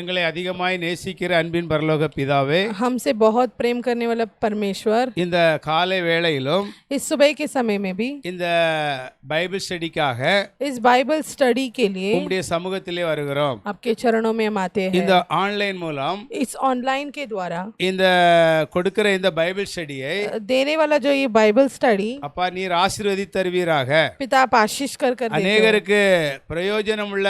எங்களை அதிகமாய் நேசிக்கிற அன்பின் பரலோக பிதாவே, हमसे बहुत प्रेम करने वाला परमेश्वर, இந்த காலை வேளையிலும் इस सुबह के समय में भी இந்த பைபிள் ஸ்டடிக்காக इस बाइबल स्टडी के लिए உம்முடைய சமூகத்திலே வருகிறோம். आपके चरणों में हम आते हैं। இந்த ஆன்லைன் மூலம் इस ऑनलाइन के द्वारा இந்த கொடுக்கிற இந்த பைபிள் ஸ்டடியை देने वाला जो ये बाइबल स्टडी அப்பா நீர் ஆசீர்வதித்து தருவீராக. पिता आप आशीष कर देते हो। அநேகருக்கு பிரயோஜனமுள்ள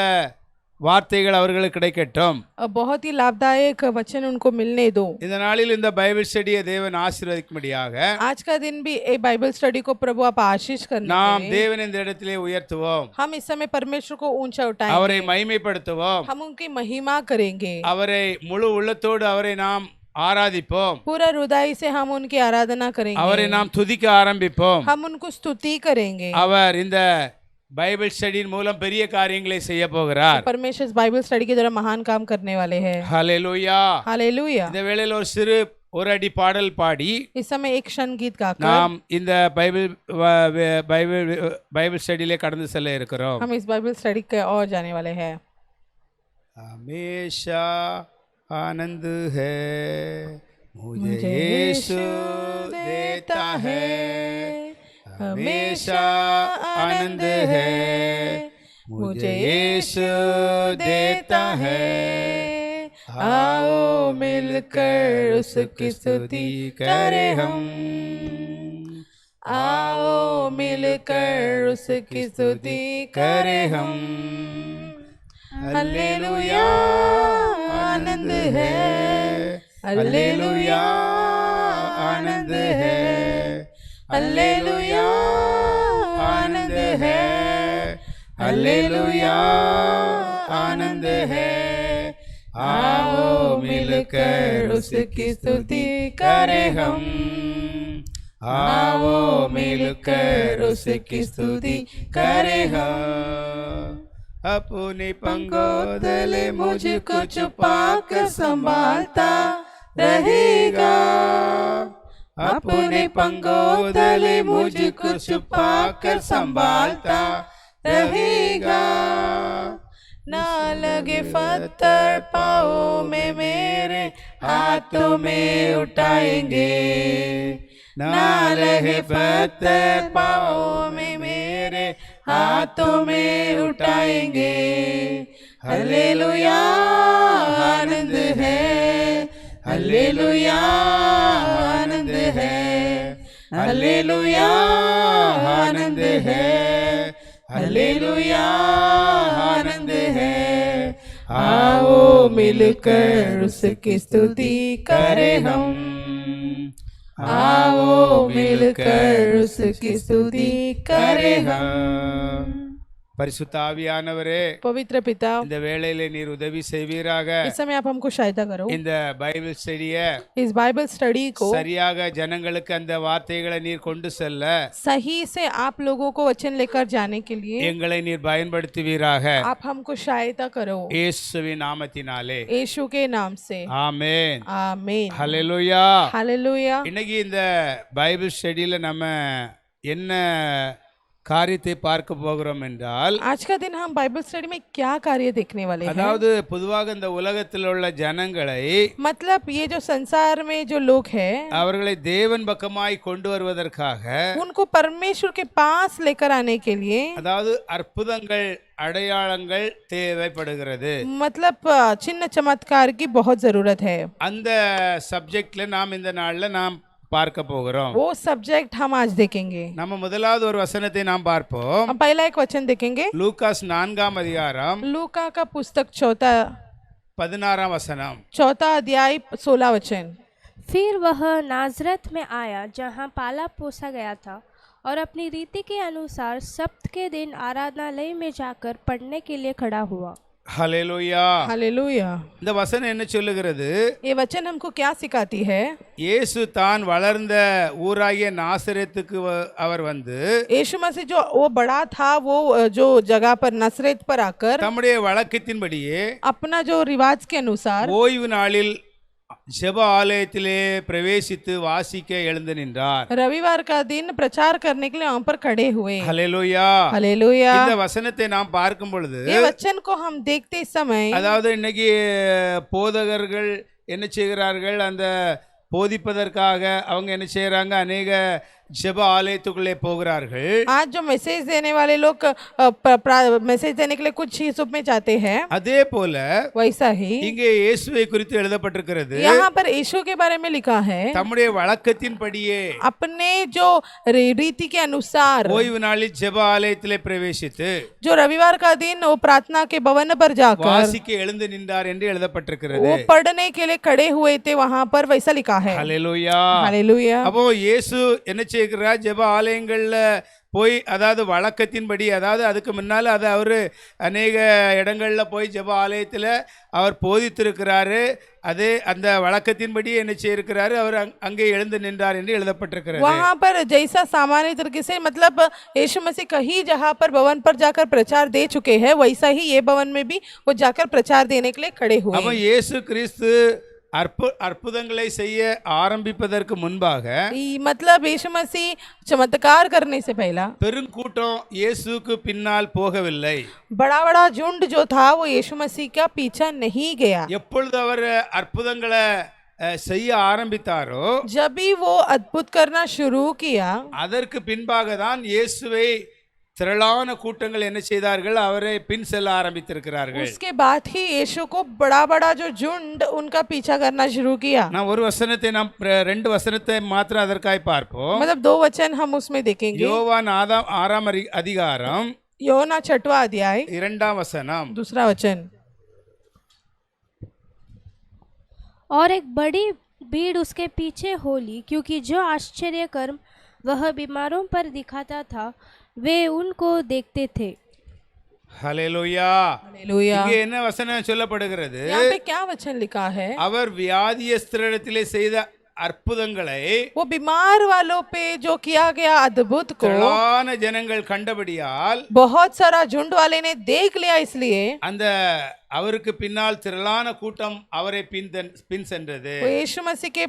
வார்த்தைகள் அவர்களுக்கு கிடைக்கட்டும். बहुत ही लाभदायक वचन उनको मिलने दो। இந்த நாளில் இந்த பைபிள் ஸ்டடியை தேவன் ஆசீர்வதிக்கும்படியாக आज का दिन भी ये बाइबल स्टडी को प्रभु आप आशीष करना। நாம் தேவன் இந்த இடத்திலே உயர்த்துவோம். हम इस समय परमेश्वर को ऊंचा उठाएंगे, அவரை மகிமைப்படுத்துவோம். हम उनकी महिमा करेंगे, அவரை முழு உள்ளத்தோடு அவரை நாம் ஆராதிப்போம். पूरा हृदय से हम उनकी आराधना करेंगे, அவரை நாம் துதிக்க ஆரம்பிப்போம். हम उनको स्तुति करेंगे। அவர் இந்த பைபிள் ஸ்டடியின் மூலம் பெரிய காரியங்களை செய்ய போகிறார். परमेश्वर इस बाइबल स्टडी के द्वारा महान काम करने वाले हैं। ஹல்லேலூயா. हालेलुया। இந்த வேளையில் ஒரு சிறு ஒரு அடி பாடல் பாடி इस समय एक क्षण गीत गाकर நாம் இந்த பைபிள் ஸ்டடியிலே கடந்து செல்ல இருக்கிறோம். हम इस बाइबल स्टडी के और जाने वाले हैं। हमेशा आनंद है मुझे यीशु देता है, हमेशा आनंद है मुझे यीशु देता है। आओ मिलकर उसकी स्तुति करें हम, आओ मिलकर उसकी स्तुति करें हम। हालेलुया आनंद है, हालेलुया आनंद है, हालेलुया आनंद है, हालेलुया आनंद है। आओ मिलकर उसकी स्तुति करें हम, आओ मिलकर उसकी स्तुति करें हम। अपने पंखों तले मुझको छुपा कर संभालता रहेगा, अपने पंखों तले मुझको छुपा कर संभालता रहेगा। ना लगे पत्थर पाँव में मेरे हाथों में उठाएंगे, ना लगे पत्थर पाँव में मेरे हाथों में उठाएंगे। हालेलुया आनंद है, हालेलुया आनंद है, हालेलुया आनंद है, हालेलुया आनंद है। आओ मिलकर उसकी स्तुति करें हम, आओ मिलकर उसकी स्तुति करें हम। பரிசுத்த ஆவியானவரே, पवित्र पिता, இந்த வேளையிலே நீர் உதவி செய்வீராக. इस समय आप हमको सहायता करो, இந்த பைபிள் ஸ்டடியை इस बाइबल स्टडी को சரியாக ஜனங்களுக்கு அந்த வார்த்தைகளை நீர் கொண்டு செல்ல सही से आप लोगों को वचन लेकर जाने के लिए எங்களை நீர் பயன்படுத்துவீராக. आप हमको सहायता करो, இயேசுவின் நாமத்தினாலே यीशु के नाम से ஆமென். आमीन। ஹல்லேலூயா. हालेलुया। இன்னைக்கு இந்த பைபிள் ஸ்டடியில நம்ம என்ன காரியத்தை பார்க்க போகிறோம் என்றால், आज का दिन हम बाइबल स्टडी में क्या कार्य देखने वाले हैं। அதாவது பொதுவாக இந்த உலகத்தில் உள்ள ஜனங்களை मतलब ये जो संसार में जो लोग हैं அவர்களை தேவன் பக்கமாய் கொண்டு வருவதற்காக, उनको परमेश्वर के पास लेकर आने के लिए அதாவது அற்புதங்கள் அடையாளங்கள் தேவைப்படுகிறது. मतलब चिन्ह चमत्कार की बहुत जरूरत है। அந்த சப்ஜெக்ட்ல நாம் இந்த நாள்ல நாம் பார்க்க போகிறோம். वो सब्जेक्ट हम आज देखेंगे। நம்ம முதலாவது ஒரு வசனத்தை நாம் பார்ப்போம். हम पहला एक वचन देखेंगे, லூகாஸ் 4ஆம் அதிகாரம் लूका का पुस्तक 16ஆம் वचन, 4 अध्याय 16 वचन। फिर वह नाजरत में आया जहाँ पाला पोसा गया था, और अपनी रीति के अनुसार सब्त के दिन आराधनालय में जाकर पढ़ने के लिए खड़ा हुआ। ஹல்லேலூயா. हालेलुया। இந்த வசனம் என்ன சொல்லுகிறது? ये वचन हमको क्या सिखाती है? இயேசு தான் வளர்ந்த ஊராகிய நாசரேத்துக்கு அவர் வந்து यीशु मसीह जो वो बड़ा था, वो जो जगह पर नसरेत पर आकर தம்முடைய வழக்கத்தின்படியே अपना जो रिवाज के अनुसार ஓய்வு நாளில் ஜெப ஆலயத்திலே பிரவேசித்து வாசிக்க எழுந்து நின்றார். रविवार का दिन प्रचार करने के लिए वहां पर खड़े हुए। ஹல்லேலூயா. हालेलुया। இந்த வசனத்தை நாம் பார்க்கும் பொழுது ये वचन को हम देखते इस समय, அதாவது இன்னைக்கு போதகர்கள் என்ன செய்கிறார்கள், அந்த போதிப்பதற்காக அவங்க என்ன செய்யறாங்க, அநேக ஜெப ஆலயத்துக்குள்ளே போகிறார்கள். आज जो मैसेज देने वाले लोग मैसेज देने के लिए कुछ हिस्सों में जाते हैं, அதே போல वैसा ही இங்கே இயேசுவை குறித்து எழுதப்பட்டிருக்கிறது. यहाँ पर यीशु के बारे में लिखा है, தம்முடைய வழக்கத்தின்படியே अपने जो रीति के अनुसार ஓய்வு நாளில் ஜெப ஆலயத்திலே பிரவேசித்து जो रविवार का दिन वो प्रार्थना के भवन पर जाकर வாசிக்க எழுந்து நின்றார் என்று எழுதப்பட்டிருக்கிறது. वो पढ़ने के लिए खड़े हुए थे, वहां पर वैसा लिखा है। ஹல்லேலூயா. हालेलुया। அப்போ இயேசு என்ன செய்கிறார், ஜெப ஆலயங்கள்ல போய், அதாவது வழக்கத்தின்படி, அதாவது அதுக்கு முன்னால் அது அவர் அநேக இடங்கள்ல போய் ஜெப ஆலயத்தில் அவர் போதித்திருக்கிறாரு. அதே அந்த வழக்கத்தின்படி என்ன செய்யிருக்கிறாரு, அவர் அங்கே எழுந்து நின்றார் என்று எழுதப்பட்டிருக்கிறது. वहां पर जैसा सामान्य तरीके से मतलब यीशु मसीह कहीं जहां पर भवन पर जाकर प्रचार दे चुके हैं, वैसा ही ये भवन में भी वो जाकर प्रचार देने के लिए खड़े हुए। அப்போ இயேசு கிறிஸ்து அற்புதங்களை செய்ய ஆரம்பிப்பதற்கு முன்பாக, मतलब यीशु मसीह चमत्कार करने से पहला பெருங்கூட்டம் இயேசுக்கு பின்னால் போகவில்லை. बड़ा बड़ा झुंड जो था वो यीशु मसीह का पीछा नहीं गया। எப்பொழுது அவர் அற்புதங்களை செய்ய ஆரம்பித்தாரோ, जब भी वो अद्भुत करना शुरू किया, அதற்கு பின்பாக தான் இயேசுவை திரளான கூட்டங்கள் என்ன செய்தார்கள், அவரை பின் செல்ல ஆரம்பித்திருக்கிறார்கள். उसके बाद ही यीशु को बड़ा बड़ा जो झुंड उनका पीछा करना शुरू किया। நான் ஒரு வசனத்தை, நாம் ரெண்டு வசனத்தை மாத்திரம் அதற்காய் பார்ப்போம். मतलब 2 वचन हम उसमें देखेंगे। யோவான் 6ஆம் அதிகாரம் योना 6वां अध्याय 2ஆம் வசனம். 2 वचन। और एक बड़ी भीड़ उसके पीछे हो ली, क्योंकि जो आश्चर्य कर्म वह बीमारों पर दिखाता था वे उनको देखते थे। ஹல்லேலூயா. हालेलुया। இங்கே என்ன வசனம் சொல்லப்படுகிறது, यहाँ पे क्या वचन लिखा है? அவர் வியாதியஸ்தரிடத்திலே செய்த அற்புதங்களை वो बीमार वालों पे जो किया गया अद्भुत को திரளான ஜனங்கள் கண்டபடியால், बहुत सारा झुंड वाले ने देख लिया, इसलिए அந்த அவருக்கு பின்னால் திரளான கூட்டம் அவரை பின் சென்றது. वो यीशु मसीह के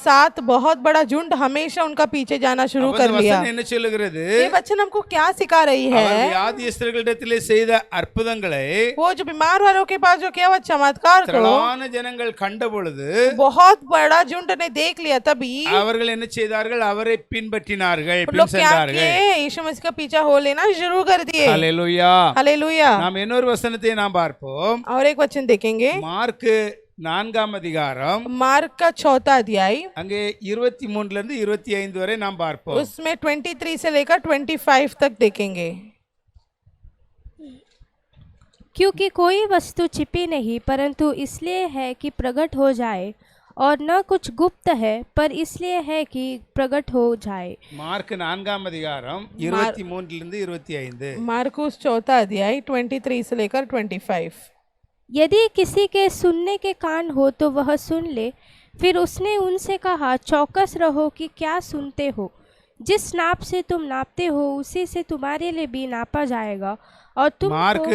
साथ बहुत बड़ा झुंड हमेशा उनका पीछे जाना शुरू அப்ப कर இந்த लिया। வசனம் என்ன சொல்லுகிறது, ये वचन हमको क्या सिखा रही है? அவர் வியாதியஸ்தர்களிடத்திலே செய்த அற்புதங்களை वो जो बीमार वालों के पास जो किया हुआ चमत्कार को திரளான ஜனங்கள் கண்ட பொழுது बहुत बड़ा झुंड ने देख लिया, तभी அவர்கள் என்ன செய்தார்கள், அவரை பின்பற்றினார்கள், लोग பின் क्या சென்றார்கள். किए? यीशु मसीह का पीछा हो लेना शुरू कर दिए। ஹல்லேலூயா. हालेलुया। நாம் இன்னொரு வசனத்தை நாம் பார்ப்போம். और एक वचन देखेंगे, மார்க் 4ஆம் அதிகாரம், मार्क का 4वां अध्याय, அங்கே 23 இருந்து 25 வரை நாம் பார்ப்போம். उसमें 23 से लेकर 25 तक देखेंगे। क्योंकि कोई वस्तु छिपी नहीं, परंतु इसलिए है कि प्रकट हो जाए, और न कुछ गुप्त है पर इसलिए है कि प्रकट हो जाए। மார்க் 4ஆம் அதிகாரம் 23 இருந்து 25. मार्कुस 4वां अध्याय 23 से लेकर 25। यदि किसी के सुनने के कान हो तो वह सुन ले। फिर उसने उनसे कहा, चौकस रहो कि क्या सुनते हो। जिस नाप से तुम नापते हो उसी से तुम्हारे लिए भी नापा जाएगा, और तुम மார்க்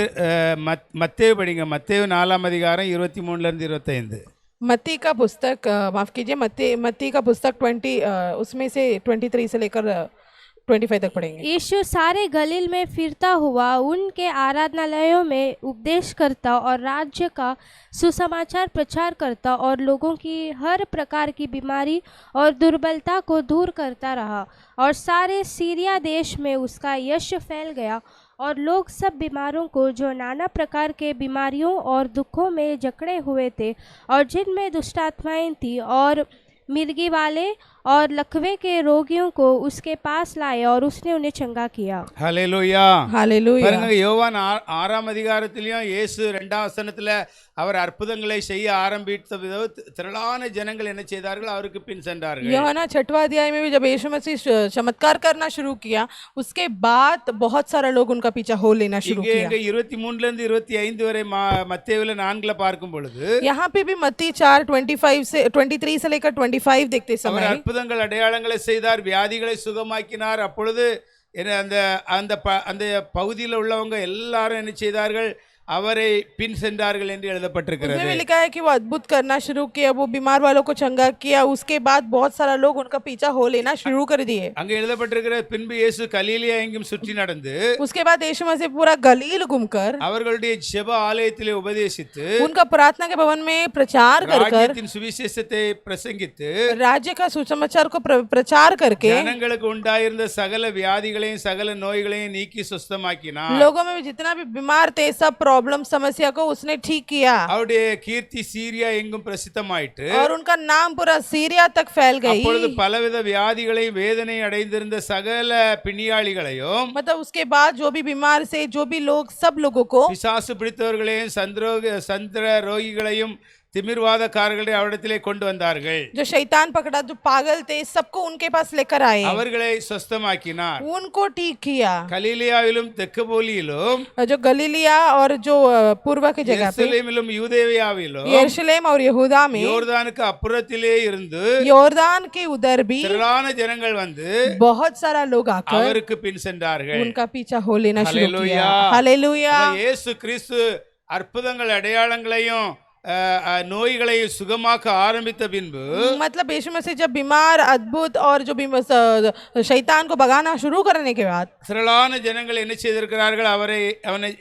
மத்தேயு படிங்க. மத்தேயு 4ஆம் அதிகாரம் 23 இருந்து 25. मत्ती का पुस्तक, माफ कीजिए, मत्ती का पुस्तक 20 उसमें से 23 से लेकर 25 तक पढ़ेंगे। यीशु सारे गलील में फिरता हुआ उनके आराधनालयों में उपदेश करता और राज्य का सुसमाचार प्रचार करता और लोगों की हर प्रकार की बीमारी और दुर्बलता को दूर करता रहा, और सारे सीरिया देश में उसका यश फैल गया, और लोग सब बीमारों को जो नाना प्रकार के बीमारियों और दुखों में जकड़े हुए थे और जिनमें दुष्टात्माएं थी और मिर्गी वाले और लकवे के रोगियों को उसके पास लाए, और उसने उन्हें चंगा किया। ஹல்லேலூயா. हालेलुया। பாருங்க, யோவான் 6ஆம் அதிகாரத்திலயும் இயேசு 2ஆம் வசனத்துல அவர் அற்புதங்களை செய்ய ஆரம்பித்த திரளான ஜனங்கள் என்ன செய்தார்கள், அவருக்கு பின் சென்றார்கள். यूहन्ना 6वां अध्याय में भी जब यीशु मसीह चमत्कार करना शुरू किया, उसके बाद बहुत सारा लोग उनका पीछा हो लेना शुरू இங்கே किया। 23 இருந்து 25 வரை மத்தேயுல 4 பார்க்கும் பொழுது यहाँ पे भी मत्ती 4:25 से 23 से लेकर 25 देखते அவர் समय அற்புதங்கள் அடையாளங்களை செய்தார், வியாதிகளை சுகமாக்கினார். அப்பொழுது அந்த அந்த அந்த பகுதியில் உள்ளவங்க எல்லாரும் என்ன செய்தார்கள், அவரை பின் சென்றார்கள் என்று उसमें எழுதப்பட்டிருக்கிறது. भी लिखा है कि वो अद्भुत करना शुरू किया, वो बीमार वालों को चंगा किया, उसके बाद बहुत सारा लोग उनका पीछा हो लेना शुरू कर दिए। அங்கே எழுதப்பட்டிருக்கிற பின்பு இயேசு கலிலேயா எங்கும் சுற்றி நடந்து उसके बाद यीशु मसीह पूरा गलील घूमकर அவர்களுடைய ஜெப ஆலயத்திலே உபதேசித்து उनका प्रार्थना के भवन में प्रचार कर कर ராஜ்யத்தின் சுவிசேஷத்தை பிரசங்கித்து राज्य का सुसमाचार को प्रचार करके ஜனங்களுக்கு உண்டாயிருந்த சகல வியாதிகளையும் சகல நோய்களையும் நீக்கி சுஸ்தமாக்கினார். लोगों में भी जितना भी बीमार थे सब प्रॉब्लम समस्या को उसने ठीक किया அவருடைய கீர்த்தி சீரியா எங்கும் பிரசித்தமாயிட்டு और उनका नाम पूरा सीरिया तक फैल गई। அப்பொழுது பலவித வியாதிகளையும் வேதனை அடைந்திருந்த சகல பிணியாளிகளையும் मतलब उसके बाद जो भी बीमार से जो भी लोग सब लोगों को பிசாசு பிடித்தவர்களையும் சந்திர ரோகிகளையும் திமிர்வாதக்காரர்களை அவரிடத்திலே கொண்டு வந்தார்கள். जो शैतान पकड़ा जो पागल थे सबको उनके पास लेकर आए, அவர்களை சுஸ்தமாக்கினார். उनको ठीक किया। கலிலேயாவிலும் தெக்கப்போலியிலும் जो गलीलिया और जो पूर्व की जगह पे எருசலேமிலும் யூதேயாவிலும் यरूशलेम और यहूदा में யோர்தானுக்கு அப்புறத்திலே இருந்து योरदान के उधर भी திரளான ஜனங்கள் வந்து बहुत सारा लोग आकर அவருக்கு பின் சென்றார்கள். उनका पीछा हो लेना शुरू किया। हालेलुया। हालेलुया। இயேசு கிறிஸ்து அற்புதங்கள் அடையாளங்களையும் நோய்களை சுகமாக்க ஆரம்பித்த பின்பு मतलब यीशु मसीह जब बीमार अद्भुत और जो शैतान को भगाना शुरू करने के बाद திரளான ஜனங்கள் என்ன செய்திருக்கிறார்கள், அவனை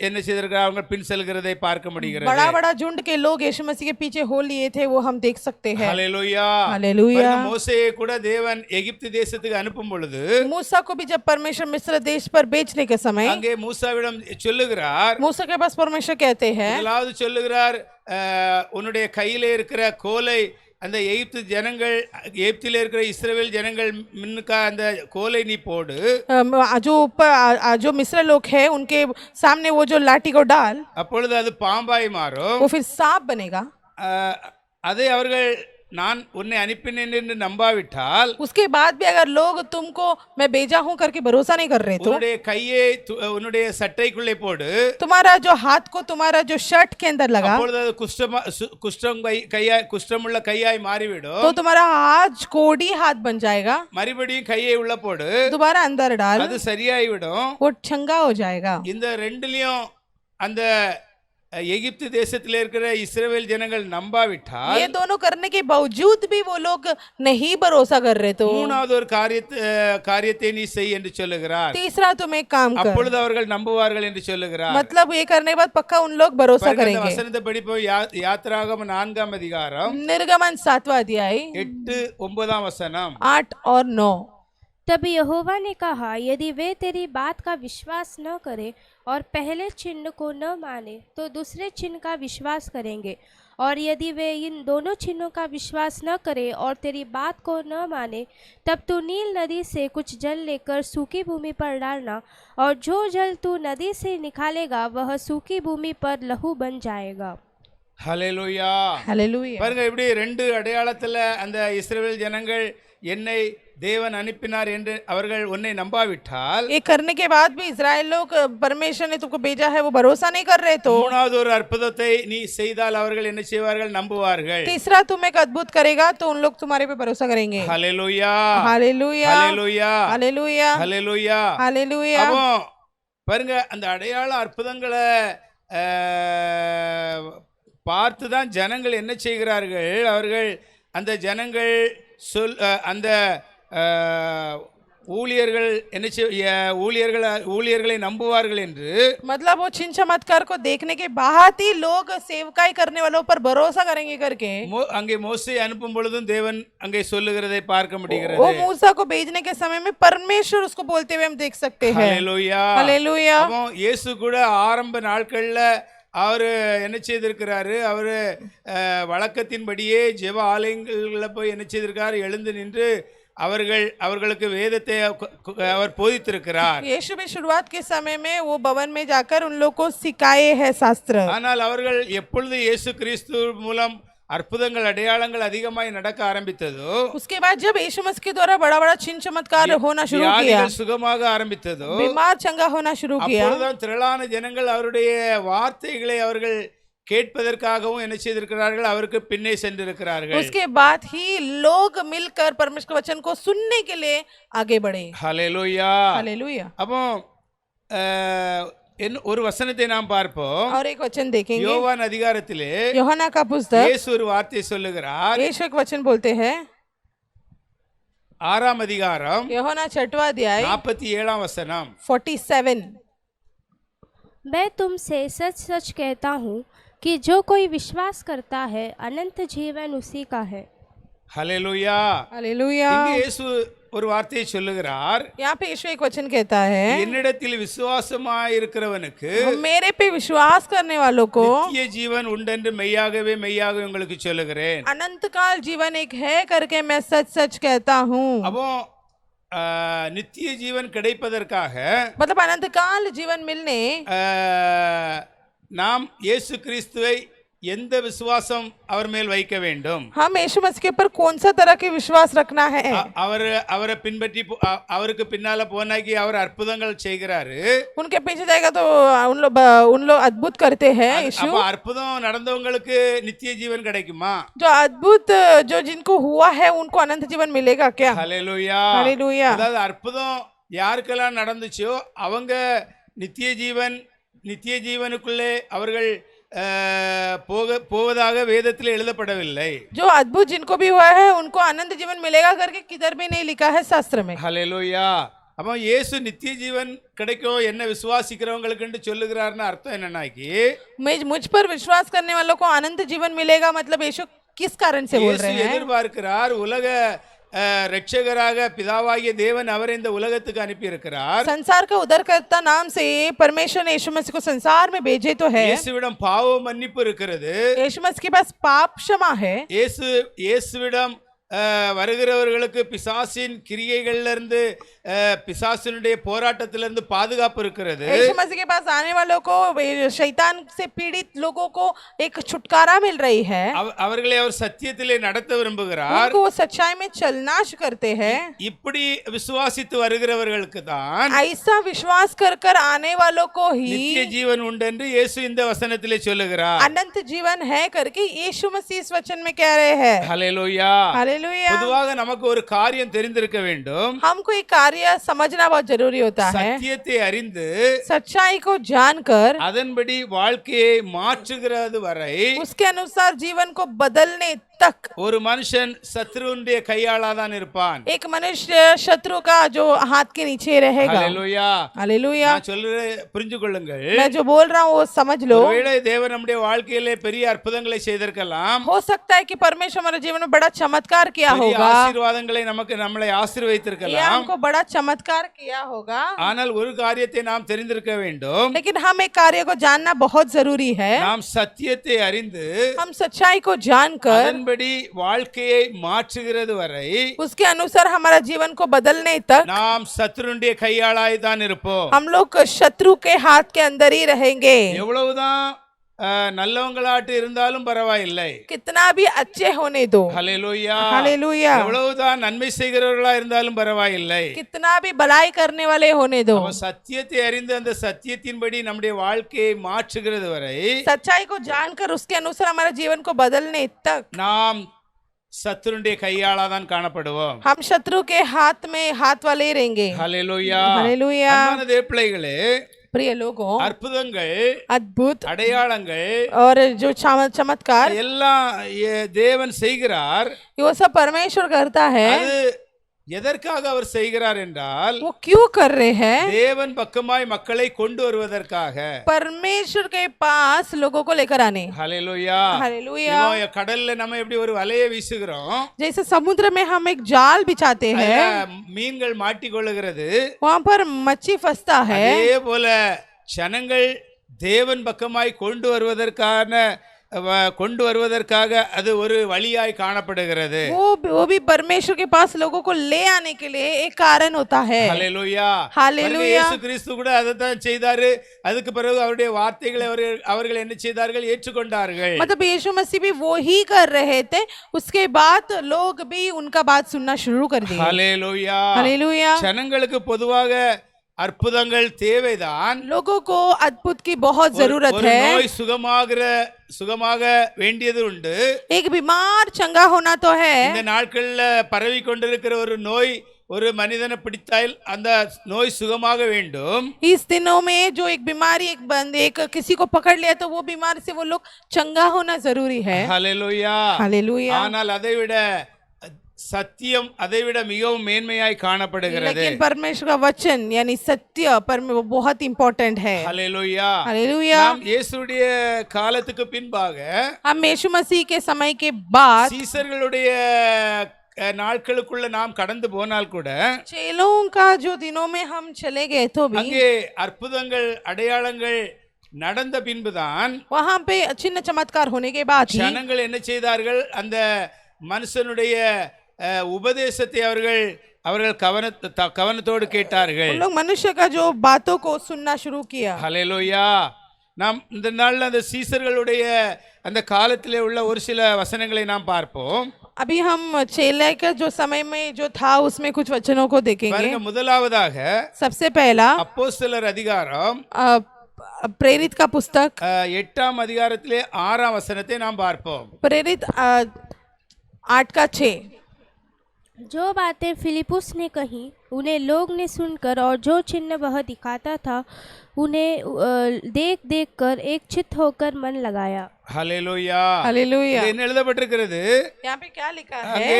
என்ன செய்திருக்கிறார்கள், அவங்க பின் செல்கிறதை பார்க்க முடிகிறது. बड़ा बड़ा झुंड के लोग यीशु मसीह के पीछे हो लिए थे, वो हम देख सकते हैं। ஹல்லேலூயா. हालेलुया। பாருங்க, மோசேயை கூட தேவன் எகிப்து தேசத்துக்கு அனுப்பும் பொழுது मूसा को भी जब परमेश्वर मिस्र देश पर बेचने के समय அங்கே மூசாவிடம் சொல்லுகிறார், मूसा के पास परमेश्वर कहते हैं, முதலாவது சொல்லுகிறார், உன்னுடைய கையிலே இருக்கிற கோலை அந்த எகிப்திலே இருக்கிற இஸ்ரவேல் ஜனங்கள் முன்னுக்கா அந்த கோலை நீ போடு, जो ऊपर जो मिस्र लोग हैं उनके सामने वो जो लाठी को डाल, அப்பொழுது அது பாம்பாய் மாறும். वो फिर सांप बनेगा। அதை அவர்கள் நான் உன்னை அனுப்பினேன் என்று நம்பாவிட்டால், उसके बाद भी अगर लोग तुमको मैं भेजा हूं करके भरोसा नहीं कर रहे तो உன்னுடைய கையை உன்னுடைய சட்டைக்குள்ளே போடு, तुम्हारा जो हाथ को तुम्हारा जो शर्ट के अंदर लगा அப்பொழுது அது குஷ்டமுள்ள கையாய் மாறிவிடும். तो तुम्हारा हाथ कोड़ी हाथ बन जाएगा, மறுபடியும் கையை உள்ள போடு, दोबारा अंदर डाल, அது சரியாயிவிடும். वो चंगा हो जाएगा। இந்த ரெண்டுலயும் அந்த எகிப்து தேசத்திலே இருக்கிற இஸ்ரவேல் ஜனங்கள் நம்பாவிட்டால், ये दोनों करने के बावजूद भी वो लोग नहीं भरोसा कर रहे तो மூணாவது ஒரு காரியத்தை நீ செய் என்று சொல்லுகிறார். तीसरा तुम एक काम कर, அப்பொழுது அவர்கள் நம்புவார்கள் என்று சொல்லுகிறார். मतलब ये करने के बाद पक्का उन लोग भरोसा करेंगे। வசனத்தை படிப்போம். யாத்திராகமம் 4ஆம் அதிகாரம் निर्गमन 7वां अध्याय 8-9 வசனம். 8 और 9। तब यहोवा ने कहा, यदि वे तेरी बात का विश्वास न करें और पहले चिन्ह को न माने तो दूसरे चिन्ह का विश्वास करेंगे, और यदि वे इन दोनों चिन्हों का विश्वास न करें और तेरी बात को न माने, तब तू नील नदी से कुछ जल लेकर सूखी भूमि पर डालना, और जो जल तू नदी से निकालेगा वह सूखी भूमि पर लहू बन जाएगा। ஹல்லேலூயா. हालेलुया। பாருங்க, இப்படி ரெண்டு அடையாளத்துல அந்த இஸ்ரவேல் ஜனங்கள் என்னை தேவன் அனுப்பினார் என்று அவர்கள் உன்னை நம்பாவிட்டால், ये करने के बाद भी इजराइल लोग परमेश्वर ने तुमको भेजा है वो भरोसा नहीं कर रहे तो மூணாவது ஒரு அற்புதத்தை நீ செய்தால் அவர்கள் என்ன செய்வார்கள், நம்புவார்கள். तीसरा तुम एक अद्भुत करेगा तो उन लोग तुम्हारे पे भरोसा करेंगे। ஹல்லேலூயா. हालेलुया। ஹல்லேலூயா. हालेलुया। ஹல்லேலூயா. हालेलुया। அப்போ பாருங்க, அந்த அடையாள அற்புதங்களை பார்த்து தான் ஜனங்கள் என்ன செய்கிறார்கள், அவர்கள் அந்த ஜனங்கள் அந்த ஊழியர்கள் என்ன ஊழியர்களை நம்புவார்கள் என்று, मतलब वो छिन चमत्कार को देखने के बाद ही लोग सेवकाई करने वालों पर भरोसा करेंगे करके அங்கே மோசே அனுப்பும் பொழுதும் தேவன் அங்கே சொல்லுகிறதை பார்க்க முடிகிறது. वो मूसा को भेजने के समय में परमेश्वर उसको बोलते हुए हम देख सकते हैं। ஹல்லேலூயா. हालेलुया। அப்போ இயேசு கூட ஆரம்ப நாட்கள்ல அவர் என்ன செய்திருக்கிறாரு, அவர் வழக்கத்தின்படியே ஜெப ஆலயங்களில் போய் என்ன செய்திருக்காரு, எழுந்து நின்று அவர்களுக்கு வேதத்தை அவர் போதித்திருக்கிறார். यीशु भी शुरुआत के समय में वो भवन में जाकर उन लोगों को सिखाए हैं शास्त्र। ஆனால் அவர்கள் எப்பொழுது இயேசு கிறிஸ்து மூலம் அற்புதங்கள் அடையாளங்கள் அதிகமாய் நடக்க ஆரம்பித்ததோ, उसके बाद जब यीशु मसीह के द्वारा बड़ा बड़ा चिन्ह चमत्कार होना शुरू किया, சுகமாக ஆரம்பித்ததோ, बीमार चंगा होना शुरू किया, அப்பொழுதுதான் திரளான ஜனங்கள் அவருடைய வார்த்தைகளை அவர்கள் கேட்பதற்காகவும் என்ன செய்திருக்கிறார்கள், அவருக்கு பின்னே சென்றிருக்கிறார்கள். उसके बाद ही लोग मिलकर परमेश्वर वचन को सुनने के लिए आगे बढ़े। ஹல்லேலூயா. हालेलुया। அப்போ ஒரு வசனத்தை நாம் பார்ப்போம். और एक वचन देखेंगे யோவான் அதிகாரத்திலே यूहन्ना का पुस्तक இயேசு ஒரு வார்த்தை சொல்லுகிறார். यीशु एक वचन बोलते हैं 6 அதிகாரம் यूहन्ना 6वां अध्याय 47 वचனம். 47 मैं तुमसे सच सच कहता हूँ कि जो कोई विश्वास करता है अनंत जीवन उसी का है। ஹல்லேலூயா. हालेलुया। இங்கே இயேசு ஒரு வார்த்தையை சொல்லுகிறார். यहाँ पे यीशु एक वचन कहता है என்னிடத்தில் விசுவாசமாய் இருக்கிறவனுக்கு मेरे पे विश्वास करने वालों को நித்திய ஜீவன் உண்டென்று மெய்யாகவே மெய்யாக உங்களுக்கு சொல்லுகிறேன். अनंत काल जीवन एक है करके मैं सच सच कहता हूँ। அப்போ நித்திய ஜீவன் கிடைப்பதற்காக मतलब अनंत काल जीवन मिलने நாம் இயேசு கிறிஸ்துவை எந்த விசுவாசம் அவர் மேல் வைக்க வேண்டும்? हम यीशु मसीह के ऊपर कौन सा तरह के विश्वास रखना है? அவரை பின்பற்றி அவருக்கு பின்னால போனாக்கி அவர் அற்புதங்கள் செய்கிறாரு. उनके पीछे जाएगा तो उन लोग अद्भुत करते हैं यीशु। அப்ப அற்புதம் நடந்தவங்களுக்கு நித்திய ஜீவன் கிடைக்குமா? जो अद्भुत जो जिनको हुआ है उनको अनंत जीवन मिलेगा क्या? ஹல்லேலூயா. हालेलुया। அதாவது அற்புதம் யாருக்கெல்லாம் நடந்துச்சோ அவங்க நித்திய ஜீவனுக்குள்ளே அவர்கள் போவதாக வேதத்தில் எழுதப்படவில்லை. जो अद्भुत जिनको भी हुआ है उनको अनंत जीवन मिलेगा करके किधर भी नहीं लिखा है शास्त्र में। ஹல்லேலூயா. அப்போ இயேசு நித்திய ஜீவன் கிடைக்கும் என்ன விசுவாசிக்கிறவங்களுக்கு சொல்லுகிறாருன்னு அர்த்தம் என்னன்னாக்கி मुझ पर विश्वास करने वालों को अनंत जीवन मिलेगा मतलब यीशु किस कारण से बोल रहे हैं? எதிர்பார்க்கிறார் உலக ரட்சகராக பிதாவாகிய தேவன் அவரை இந்த உலகத்துக்கு அனுப்பி இருக்கிறார். संसार का उद्धारकर्ता नाम से परमेश्वर ने यीशु मसीह को संसार में भेजे तो है। இயேசுவிடம் பாவ மன்னிப்பு இருக்கிறது. यीशु मसीह के पास पाप क्षमा है। இயேசுவிடம் வருகிறவர்களுக்கு பிசாசின் கிரியைகள்ல இருந்து பிசாசினுடைய போராட்டத்திலிருந்து பாதுகாப்பு இருக்கிறது. यीशु मसीह के पास आने वालों को शैतान से पीड़ित लोगों को एक छुटकारा मिल रही है। அவர்களை அவர் சத்தியத்திலே நடத்த விரும்புகிறார். उनको वो सच्चाई में चलना करते हैं। இப்படி விசுவாசித்து வருகிறவர்களுக்கு தான் ऐसा विश्वास कर कर आने वालों को ही நித்திய ஜீவன் உண்டு என்று இயேசு இந்த வசனத்திலே சொல்லுகிறார். अनंत जीवन है करके यीशु मसीह इस वचन में कह रहे हैं। ஹல்லேலூயா. हालेलुया। பொதுவாக நமக்கு ஒரு காரியம் தெரிந்திருக்க வேண்டும். हमको एक कार्य समझना बहुत जरूरी होता है। சத்தியத்தை அறிந்து सच्चाई को जानकर அதன்படி வாழ்க்கையை மாற்றுகிறது வரை उसके अनुसार जीवन को बदलने तक ஒரு மனுஷன் சத்ருவுடைய கையாளாதான் இருப்பான். एक मनुष्य शत्रु का जो हाथ के नीचे रहेगा। ஹல்லேலூயா. हालेलुया। நான் சொல்றேன் புரிந்து கொள்ளுங்கள். मैं जो बोल रहा हूँ वो समझ लो। ஒருவேளை தேவன் நம்முடைய வாழ்க்கையிலே பெரிய அற்புதங்களை செய்திருக்கலாம். हो सकता है कि परमेश्वर हमारे जीवन में बड़ा चमत्कार किया பெரிய होगा। ஆசீர்வாதங்களை நம்மளை या ஆசீர்வதித்திருக்கலாம். हमको बड़ा चमत्कार किया होगा। ஆனால் ஒரு காரியத்தை நாம் தெரிந்திருக்க வேண்டும். लेकिन हम एक कार्य को जानना बहुत जरूरी है। நாம் சத்தியத்தை அறிந்து हम सच्चाई को जानकर அதன்படி வாழ்க்கையை மாற்றுகிறது வரை उसके अनुसार हमारा जीवन को बदलने तक நாம் சத்ருடைய கையாளாய் தான் இருப்போம். हम लोग शत्रु के हाथ के अंदर ही रहेंगे। எவ்வளவுதான் நல்லவங்களாட்டு இருந்தாலும் பரவாயில்லை. कितना भी अच्छे होने दो। ஹல்லேலூயா. हालेलुया। எவ்வளவுதான் நன்மை செய்கிறவர்களா இருந்தாலும் பரவாயில்லை. कितना भी भलाई करने वाले होने दो। அவன் சத்தியத்தை அறிந்து அந்த சத்தியத்தின்படி நம்முடைய வாழ்க்கையை மாற்றுகிறது வரை सच्चाई को जानकर उसके अनुसार हमारे जीवन को बदलने तक நாம் சத்துருடைய கையாளாதான் காணப்படுவோம். हम शत्रु के हाथ में हाथ वाले ही रहेंगे। ஹல்லேலூயா. हालेलुया। அன்பான தேவப்பிள்ளைகளே, प्रिय लोगों, அற்புதங்கள் अद्भुत அடையாளங்கள் और जो चमत्कार எல்லாம் தேவன் செய்கிறார். वो सब परमेश्वर करता है। அது எதற்காக அவர் செய்கிறார் என்றால் वो क्यों कर रहे हैं? தேவன் பக்கமாய் மக்களை கொண்டு வருவதற்காக. परमेश्वर के पास लोगों को लेकर आने। ஹல்லேலூயா. हालेलुया। கடல்ல நம்ம எப்படி ஒரு வலையை வீசுகிறோம், जैसे समुद्र में हम एक जाल बिछाते हैं, மீன்கள் மாட்டிக்கொள்ளுகிறது, वहां पर मच्छी फंसता है। அதே போல ஜனங்கள் தேவன் பக்கமாய் கொண்டு வருவதற்காக அது ஒரு வழியாய் காணப்படுகிறது. वो भी परमेश्वर के पास लोगों को ले आने के लिए एक कारण होता है। ஹல்லேலூயா. हालेलुया। இயேசு கிறிஸ்து கூட அதைத்தான் செய்தாரு. அதுக்கு பிறகு அவருடைய வார்த்தைகளை அவர்கள் என்ன செய்தார்கள்? ஏற்றுக்கொண்டார்கள். मतलब यीशु मसीह भी वो ही कर रहे थे, उसके बाद लोग भी उनका बात सुनना शुरू कर दिए। ஹல்லேலூயா. हालेलुया। ஜனங்களுக்கு பொதுவாக அற்புதங்கள் தேவைதான். लोगों को अद्भुत की बहुत जरूरत ஒரு है। நோய் சுகமாக வேண்டியது உண்டு. एक बीमार चंगा होना तो है। இந்த நாட்கள்ல பரவி கொண்டிருக்கிற ஒரு நோய் ஒரு மனிதனை பிடித்தால் அந்த நோய் சுகமாக வேண்டும். इस दिनों में जो एक बीमारी एक किसी को पकड़ लिया तो वो बीमारी से वो लोग चंगा होना जरूरी है. ஹல்லேலூயா. हालेलुया. ஆனால் அதைவிட சத்தியம் அதைவிட மிகவும் மேன்மையாய் காணப்படுகிறது. लेकिन परमेश्वर का वचन यानी सत्य वो बहुत इंपॉर्टेंट है. ஹல்லேலூயா. हालेलुया. நாம் இயேசுடைய காலத்துக்கு பின்பாக हम यीशु मसीह के समय के बाद சீசர்களுடைய நாட்களுக்குள்ள நாம் கடந்து போனால் கூட चेलों का जो दिनों में हम चले गए तो भी அங்கே அற்புதங்கள் அடையாளங்கள் நடந்த பின்புதான் वहां पे चिन्ह चमत्कार होने के बाद ही ஜனங்கள் என்ன செய்தார்கள், அந்த மனுஷனுடைய உபதேசத்தை அவர்கள் கவனத்தோடு கேட்டார்கள். उन लोग मनुष्य का जो बातों को सुनना शुरू किया. ஹல்லேலூயா. நாம் இந்த நாள்ல அந்த சீசர்களுடைய அந்த காலத்திலே உள்ள ஒரு சில வசனங்களை நாம் பார்ப்போம். अभी हम चेले का जो समय में जो था उसमें कुछ वचनों को देखेंगे. பாருங்க, முதலாவதாக सबसे पहला அப்போஸ்தலர் அதிகாரம் प्रेरित का पुस्तक 8ஆம் அதிகாரத்திலே 6ஆம் வசனத்தை நாம் பார்ப்போம். प्रेरित 8 का 6. जो बातें फिलिपुस ने कही उन्हें लोग ने सुनकर और जो चिन्ह वह दिखाता था उन्हें देख देख कर एक चित्त होकर मन लगाया. ஹல்லேலூயா. हालेलुया. இது என்ன எழுதப்பட்டிருக்கிறது? यहाँ पे क्या लिखा है? அங்கே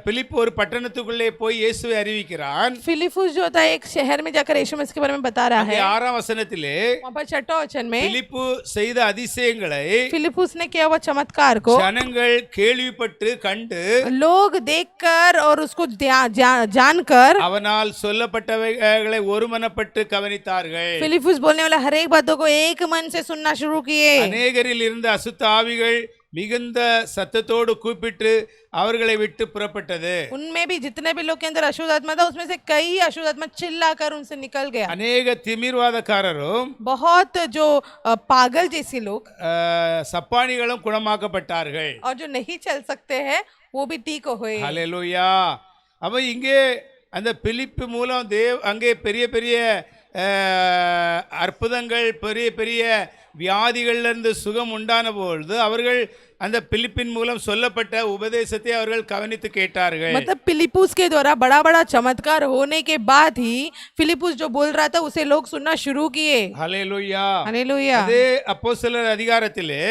பிலிப்பு ஒரு பட்டணத்துக்குள்ளே போய் இயேசுவை அறிவிக்கிறான். फिलिपुस जो था एक शहर में जाकर यीशु मसीह के बारे में बता रहा है. 6ஆம் வசனத்திலே वहाँ पर 6वां वचन में பிலிப்பு செய்த அதிசயங்களை फिलिपुस ने किया हुआ चमत्कार को ஜனங்கள் கேள்விப்பட்டு கண்டு लोग देखकर और उसको जानकर அவனால் சொல்லப்பட்டவைகளை ஒருமனப்பட்டு கவனித்தார்கள். फिलिपुस बोलने वाला हर एक बातों को एक मन से सुनना शुरू किए. அநேகரில் இருந்த அசுத்த ஆவிகள் மிகுந்த சத்தத்தோடு கூப்பிட்டு அவர்களை விட்டு புறப்பட்டது. उनमें भी जितने भी लोग के अंदर अशुद्ध आत्मा था उसमें से कई अशुद्ध आत्मा चिल्लाकर उनसे निकल गया. அநேக திமிர்வாதக்காரரும் बहुत जो पागल जैसे लोग சப்பானிகளும் குணமாக்கப்பட்டார்கள். और जो नहीं चल सकते हैं वो भी ठीक हुए. ஹல்லேலூயா. அப்ப இங்கே அந்த பிலிப்பு மூலம் அங்கே பெரிய பெரிய அற்புதங்கள் பெரிய பெரிய வியாதிகள்ல இருந்து சுகம் உண்டான பொழுது அவர்கள் அந்த பிலிப்பின் மூலம் சொல்லப்பட்ட உபதேசத்தை அவர்கள் கவனித்து கேட்டார்கள். मतलब फिलिपुस के द्वारा बड़ा बड़ा चमत्कार होने के बाद ही फिलिपुस जो बोल रहा था उसे लोग सुनना शुरू किए. ஹல்லேலூயா. हालेलुया. அதே அப்போஸ்தலர் அதிகாரத்திலே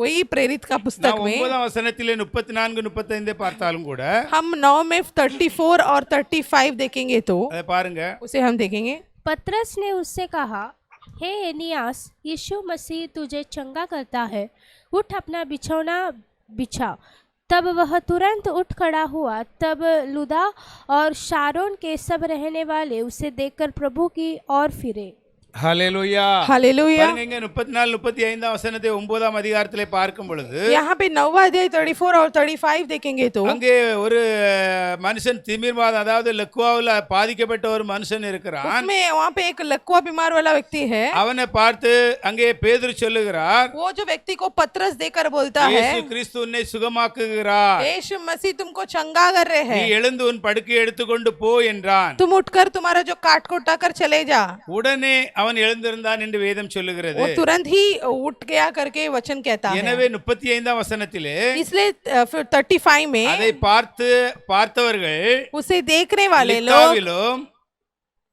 वही प्रेरित का पुस्तक में 9ஆம் வசனத்திலே 34 35 பார்த்தாலும் கூட हम 9 में 34 और 35 देखेंगे तो அதை பாருங்க. उसे हम देखेंगे. पतरस ने उससे कहा, हे एनियास, यीशु मसीह तुझे चंगा करता है, उठ अपना बिछौना बिछा. तब वह तुरंत उठ खड़ा हुआ. तब लुदा और शारोन के सब रहने वाले उसे देखकर प्रभु की ओर फिरे. ஹல்லேலூயா. हालेलुया. பாருங்க, இங்க 34 35 வசனத்தை 9ஆம் அதிகாரத்திலே பார்க்கும் பொழுது यहाँ पे 9वां अध्याय 34 और 35 देखेंगे तो அங்கே ஒரு மனுஷன் திமிர்வாதம் அதாவது லக்குவாவில் பாதிக்கப்பட்ட ஒரு மனுஷன் இருக்கிறான். उसमें वहाँ पे एक लकवा बीमार वाला व्यक्ति है. அவனை பார்த்து அங்கே பேதுரு சொல்லுகிறார், वो जो व्यक्ति को पतरस देकर बोलता है, இயேசு கிறிஸ்து உன்னை சுகமாக்குகிறார், यीशु मसीह तुमको चंगा कर रहे நீ हैं, எழுந்து உன் படுக்கையை எடுத்துக்கொண்டு போ என்றான். तुम उठकर तुम्हारा जो काट को उठाकर चले जा. உடனே அவன் எழுந்திருந்தான் என்று வேதம் சொல்லுகிறது. वो तुरंत ही उठ गया करके वचन कहता है. எனவே 35ஆம் வசனத்திலே इसलिए फिर 35 में அதை பார்த்தவர்கள் उसे देखने वाले लोग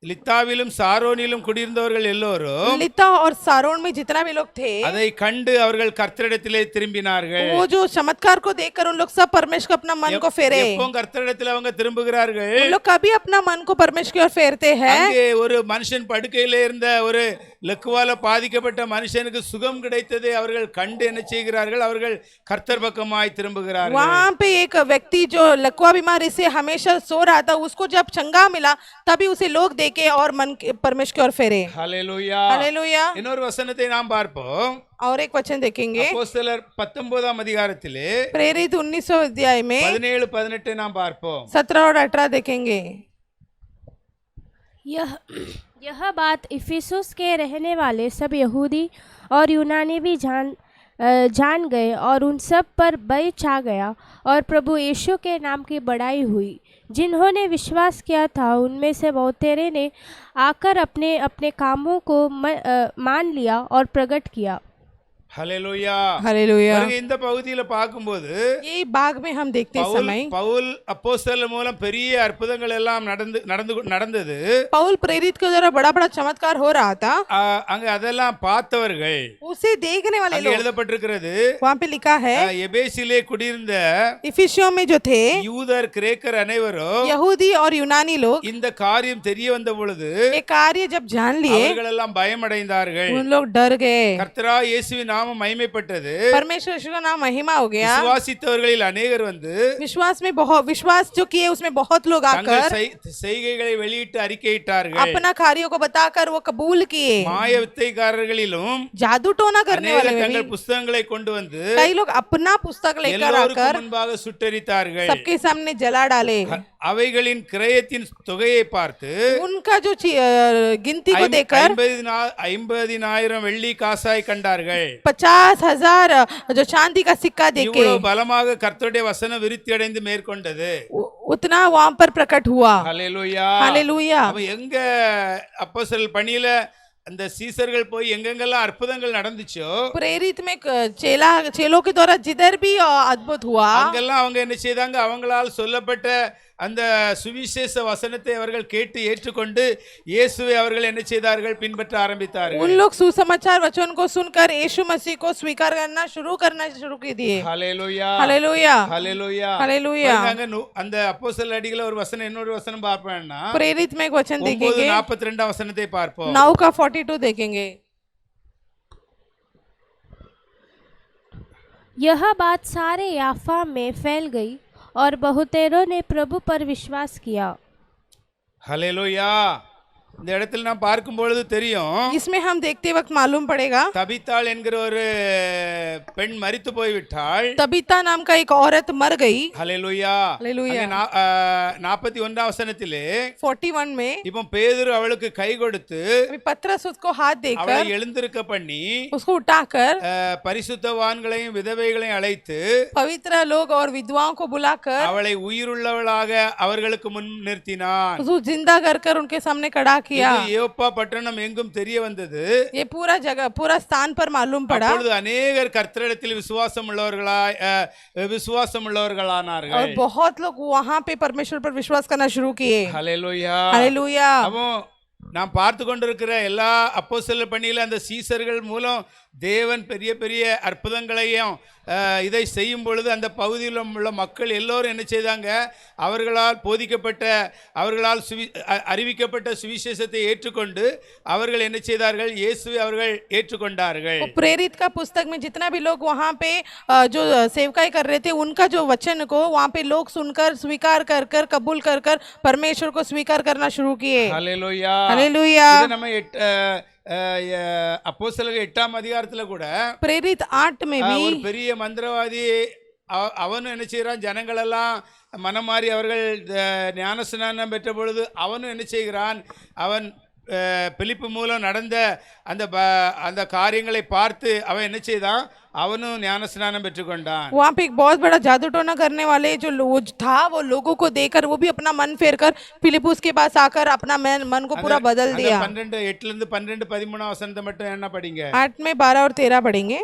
லித்தாவிலும் சாரோனிலும் குடியிருந்தவர்கள் எல்லோரும் लिता और सारोन में जितना भी लोग थे அதை கண்டு அவர்கள் கர்த்தரிடத்திலே திரும்பினார்கள். वो जो चमत्कार को देखकर उन लोग सब परमेश्वर को अपना मन को फेरे. எப்போ கர்த்தரிடத்தில் அவங்க திரும்புகிறார்கள்? उन लोग कभी अपना मन को परमेश्वर की ओर फेरते हैं. அங்கே ஒரு மனுஷன் படுக்கையிலே இருந்த ஒரு லக்குவால பாதிக்கப்பட்ட மனுஷனுக்கு சுகம் கிடைத்ததை அவர்கள் கண்டு என்ன செய்கிறார்கள்? அவர்கள் கர்த்தர் பக்கமாய் திரும்புகிறார்கள். वहाँ पे एक व्यक्ति जो लकवा बीमारी से हमेशा सो रहा था उसको जब चंगा मिला तभी उसे लोग देखे और मन परमेश्वर की ओर फेरे. ஹல்லேலூயா. हालेलुया. இன்னொரு வசனத்தை நாம் பார்ப்போம். और एक वचन देखेंगे. அப்போஸ்தலர் 19ஆம் அதிகாரத்திலே प्रेरित 19 अध्याय में 17 18 நாம் பார்ப்போம். 17 और 18 देखेंगे. यह बात इफिसुस के रहने वाले सब यहूदी और यूनानी भी जान गए और उन सब पर भय छा गया और प्रभु यीशु के नाम की बड़ाई हुई. जिन्होंने विश्वास किया था उनमें से बहुतेरे ने आकर अपने अपने कामों को मान लिया और प्रकट किया. ஹல்லேலூயா. हालेलुया। பாருங்க, இந்த பகுதியில பார்க்கும்போது ये बाग में हम देखते समय பவுல் அப்போஸ்தலர் மூலம் பெரிய அற்புதங்கள் எல்லாம் நடந்தது. पौल प्रेरित के द्वारा बड़ा बड़ा चमत्कार हो रहा था। அங்க அதெல்லாம் பார்த்தவர்கள், उसे देखने वाले அங்க लोग, எழுதப்பட்டிருக்கிறது, वहाँ पे लिखा है எபேசிலே குடியிருந்த इफिसियों में जो थे யூதர் கிரேக்கர் அனைவரும் यहूदी और यूनानी लोग இந்த காரியம் தெரிய வந்த பொழுது ये कार्य जब जान लिए அவர்கள் எல்லாம் பயமடைந்தார்கள். उन लोग डर गए। கர்த்தரா இயேசுவின் நாமம் மகிமைப்பட்டது. परमेश्वर यीशु का नाम महिमा हो गया। விசுவாசித்தவர்களில் अनेகர் வந்து विश्वास में बहुत विश्वास जो किए उसमें बहुत लोग आकर செய்கைகளை வெளியிட்டு அறிக்கையிட்டார்கள். अपना कार्यों को बताकर वो कबूल किए। மாய வித்தைக்காரர்களிலும் जादू टोना करने वाले में தங்கள் भी புத்தகங்களை கொண்டு வந்து कई लोग अपना पुस्तक लेकर எல்லோருக்கும் आकर முன்பாக சுட்டெரித்தார்கள். सबके सामने जला डाले। அவைகளின் கிரயத்தின் தொகையை பார்த்து उनका जो गिनती को देखकर 50,000 வெள்ளி காசாய் கண்டார்கள். 50,000 जो चांदी का सिक्का देखे இவ்வளவு பலமாக கர்த்தருடைய வசனம் விருத்தி அடைந்து மேற்கொண்டது. उतना वहां पर प्रकट हुआ। ஹல்லேலூயா. हालेलुया। அப்ப எங்க அப்போஸ்தலர் பணியில அந்த சீசர்கள் போய் எங்கெங்கெல்லாம் அற்புதங்கள் நடந்துச்சோ प्रेरित में चेलों के द्वारा जिधर भी अद्भुत हुआ அங்கெல்லாம் அவங்க என்ன செய்தாங்க, அவங்களால் சொல்லப்பட்ட அந்த சுவிசேஷ வசனத்தை அவர்கள் கேட்டு ஏற்றுக்கொண்டு இயேசுவை அவர்கள் என்ன செய்தார்கள், பின்பற்ற ஆரம்பித்தார்கள். उन लोग सुसमाचार वचन को सुनकर यीशु मसीह को स्वीकार करना शुरू कर दिए। ஹல்லேலூயா. हालेलुया। ஹல்லேலூயா. हालेलुया। அந்த அப்போஸ்தலர் அடிகள ஒரு வசனம், இன்னொரு வசனம் பார்ப்போம்னா प्रेरित में एक वचन देखेंगे, 9:42 वसनத்தை பார்ப்போம். 9 का 42 देखेंगे। यह बात सारे याफा में फैल गई और बहुतेरों ने प्रभु पर विश्वास किया। ஹல்லேலூயா. இந்த இடத்துல நாம் பார்க்கும் பொழுது தெரியும், इसमें हम देखते वक्त मालूम पड़ेगा தபித்தாள் என்கிற ஒரு பெண் மரித்து போய்விட்டாள். तबीता नाम का एक औरत मर गई। ஹல்லேலூயா. हालेलुया। 41 வசனத்திலே 41 में இப்போ பேதுரு அவளுக்கு கை கொடுத்து पतरस उसको हाथ அவளை देकर எழுந்திருக்க பண்ணி उसको उठाकर பரிசுத்தவான்களையும் விதவைகளையும் அழைத்து पवित्र लोग और विधवाओं को बुलाकर அவளை உயிருள்ளவளாக அவர்களுக்கு முன் நிறுத்தினான். उसको जिंदा कर उनके सामने खड़ा किया। இது யோப்பா பட்டணம் எங்கும் தெரிய வந்தது. ये पूरा जगह पूरा स्थान पर मालूम पड़ा அப்பொழுது अनेகர் கர்த்தரிடத்தில் விசுவாசம் உள்ளவர்களானார்கள். और बहुत लोग वहाँ पे परमेश्वर पर विश्वास करना शुरू किए। ஹல்லேலூயா. हालेलुया। அப்போ நாம் பார்த்து கொண்டிருக்கிற எல்லா அப்போஸ்தலர் பணியில அந்த சீசர்கள் மூலம் தேவன் பெரிய பெரிய அற்புதங்களையும் இதை செய்யும் பொழுது அந்த பகுதியில் உள்ள மக்கள் எல்லோரும் என்ன செய்தாங்க, அவர்களால் போதிக்கப்பட்ட அவர்களால் அறிவிக்கப்பட்ட சுவிசேஷத்தை ஏற்றுக்கொண்டு அவர்கள் என்ன செய்தார்கள், இயேசுவை அவர்கள் ஏற்றுக்கொண்டார்கள். प्रेरित का पुस्तक में जितना भी लोग वहाँ पे जो सेवकाई कर रहे थे उनका जो वचन को वहाँ पे लोग सुनकर स्वीकार कर कबूल कर परमेश्वर को स्वीकार करना शुरू किए। ஹல்லேலூயா. हालेलुया। இது நம்ம அப்போஸ்தலர் 8ஆம் அதிகாரத்துல கூட प्रेरित 8 में भी ஒரு பெரிய மந்திரவாதி அவனும் என்ன செய்கிறான், ஜனங்கள் எல்லாம் மனம் மாறி அவர்கள் ஞானஸ்நானம் பெற்ற பொழுது அவனும் என்ன செய்கிறான், அவன் பிலிப்பு மூலம் நடந்த அந்த காரியங்களை பார்த்து அவன் என்ன செய்தான், அவனும் ஞானஸ்நானம் பெற்றுக்கொண்டான். वहाँ पे एक बहुत बड़ा जादू टोना करने वाले जो था वो लोगों को देखकर वो भी अपना मन फेर कर फिलिपुस के पास आकर अपना मन को पूरा बदल दिया। 8-12-13 वसनத்தை மட்டும் என்ன படிங்க. 8 में 12 और 13 पढ़ेंगे।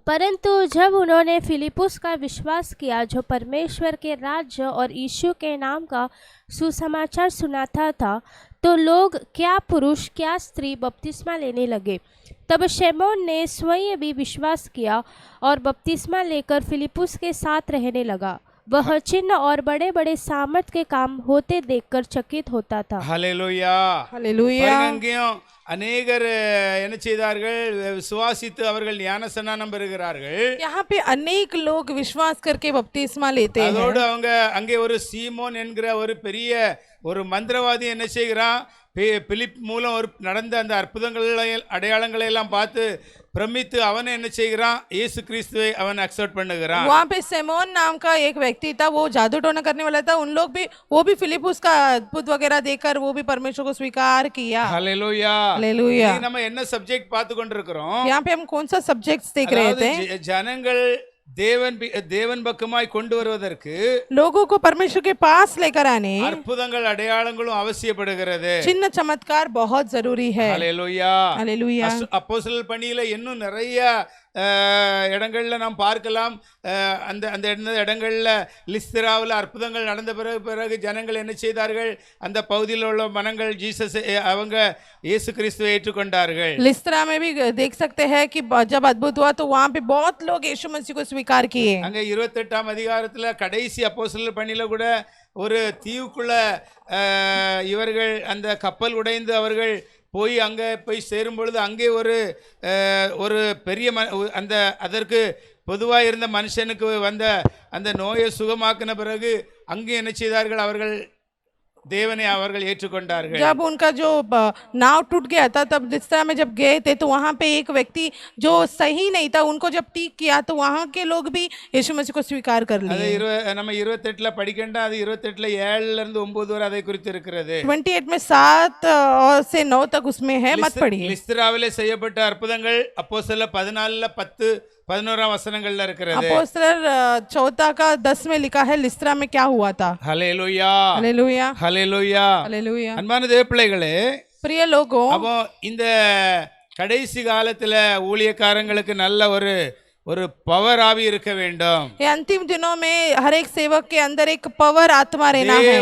परंतु जब उन्होंने फिलिपुस का विश्वास किया जो परमेश्वर के राज्य और यीशु के नाम का सुसमाचार सुनाता था, तो लोग क्या पुरुष क्या स्त्री बपतिस्मा लेने लगे। तब शमौन ने स्वयं भी विश्वास किया और बपतिस्मा लेकर फिलिपुस के साथ रहने लगा। वह चिन्ह और बड़े बड़े सामर्थ के काम होते देखकर चकित होता था। ஹல்லேலூயா. हालेलुया। அங்கேயும் अनेகர் என்ன செய்தார்கள், விசுவாசித்து அவர்கள் ஞானஸ்நானம் பெறுகிறார்கள். यहाँ पे अनेक लोग विश्वास करके बपतिस्मा लेते हैं। அதோடு அவங்க அங்கே ஒரு சீமோன் என்கிற ஒரு பெரிய ஒரு மந்திரவாதி என்ன செய்கிறான், பிலிப் மூலம் ஒரு நடந்த அந்த அற்புதங்களை அடையாளங்களை எல்லாம் பார்த்து பிரமித்து அவன் என்ன செய்கிறான், இயேசு கிறிஸ்துவை அவன் அக்செப்ட் பண்ணுகிறான். वहाँ पे सेमोन नाम का एक व्यक्ति था, वो जादू टोना करने वाला था। उन लोग भी वो भी फिलिपुस का अद्भुत वगैरह देखकर वो भी परमेश्वर को स्वीकार किया। ஹல்லேலூயா. हालेलुया। நம்ம என்ன சப்ஜெக்ட் பார்த்து கொண்டிருக்கிறோம், यहाँ पे हम कौन सा सब्जेक्ट्स देख रहे थे। ஜனங்கள் தேவன் பக்கமாய் கொண்டு வருவதற்கு लोगों को परमेश्वर के पास लेकर आने அற்புதங்கள் அடையாளங்களும் அவசியப்படுகிறது. चिन्ह चमत्कार बहुत जरूरी है। ஹல்லேலூயா. हालेलुया। அப்போஸ்தலர் பணியில இன்னும் நிறைய இடங்கள்ல நாம் பார்க்கலாம். அந்த அந்த இடங்கள்ல லிஸ்திராவில் அற்புதங்கள் நடந்த பிறகு ஜனங்கள் என்ன செய்தார்கள்? அந்த பகுதியில் உள்ள மனங்கள் ஜீசஸ் அவங்க இயேசு கிறிஸ்துவை ஏற்றுக்கொண்டார்கள். लिस्त्रा में भी देख सकते हैं कि जब अद्भुत हुआ तो वहाँ पे बहुत लोग यीशु मसीह को स्वीकार किए. அங்க 28ஆம் அதிகாரத்துல கடைசி அப்போஸ்தலர் பணியில கூட ஒரு தீவுக்குள்ள இவர்கள் அந்த கப்பல் உடைந்து அவர்கள் போய் அங்கே போய் சேரும் பொழுது அங்கே ஒரு பெரிய அந்த அதற்கு பொதுவாக இருந்த மனுஷனுக்கு வந்த அந்த நோயை சுகமாக்கின பிறகு அங்கே என்ன செய்தார்கள்? அவர்கள் தேவனை அவர்கள் ஏற்றுக்கொண்டார்கள். जब उनका जो नाव टूट गया था तब लिस्त्रा में जब गए थे तो वहाँ पे एक व्यक्ति जो सही नहीं था उनको जब ठीक किया तो वहाँ के लोग भी यीशु मसीह को स्वीकार कर लिए. நம்ம 28ல படிக்கண்டா, அது 28ல 7ல இருந்து 9 வரை அதை குறித்து இருக்கிறது. 28 में 7 से 9 तक उसमें है, मत पढ़िए. லிஸ்திராவிலே செய்யப்பட்ட அற்புதங்கள் அப்போஸ்தலர் 14ல 10-11 வசனங்கள்ல இருக்கிறது. अपोस्तलर 4 का 10 में लिखा है लिस्त्रा में क्या हुआ था. ஹல்லேலூயா, हालेलुया, ஹல்லேலூயா. हालेलुया. அன்பான தேவப்பிள்ளைகளே, प्रिय लोगों, அப்போ இந்த கடைசி காலத்துல ஊழியக்காரங்களுக்கு நல்ல ஒரு பவர் ஆவி இருக்க வேண்டும். ये अंतिम दिनों में हर एक सेवक के अंदर एक पवर आत्मा रहना है.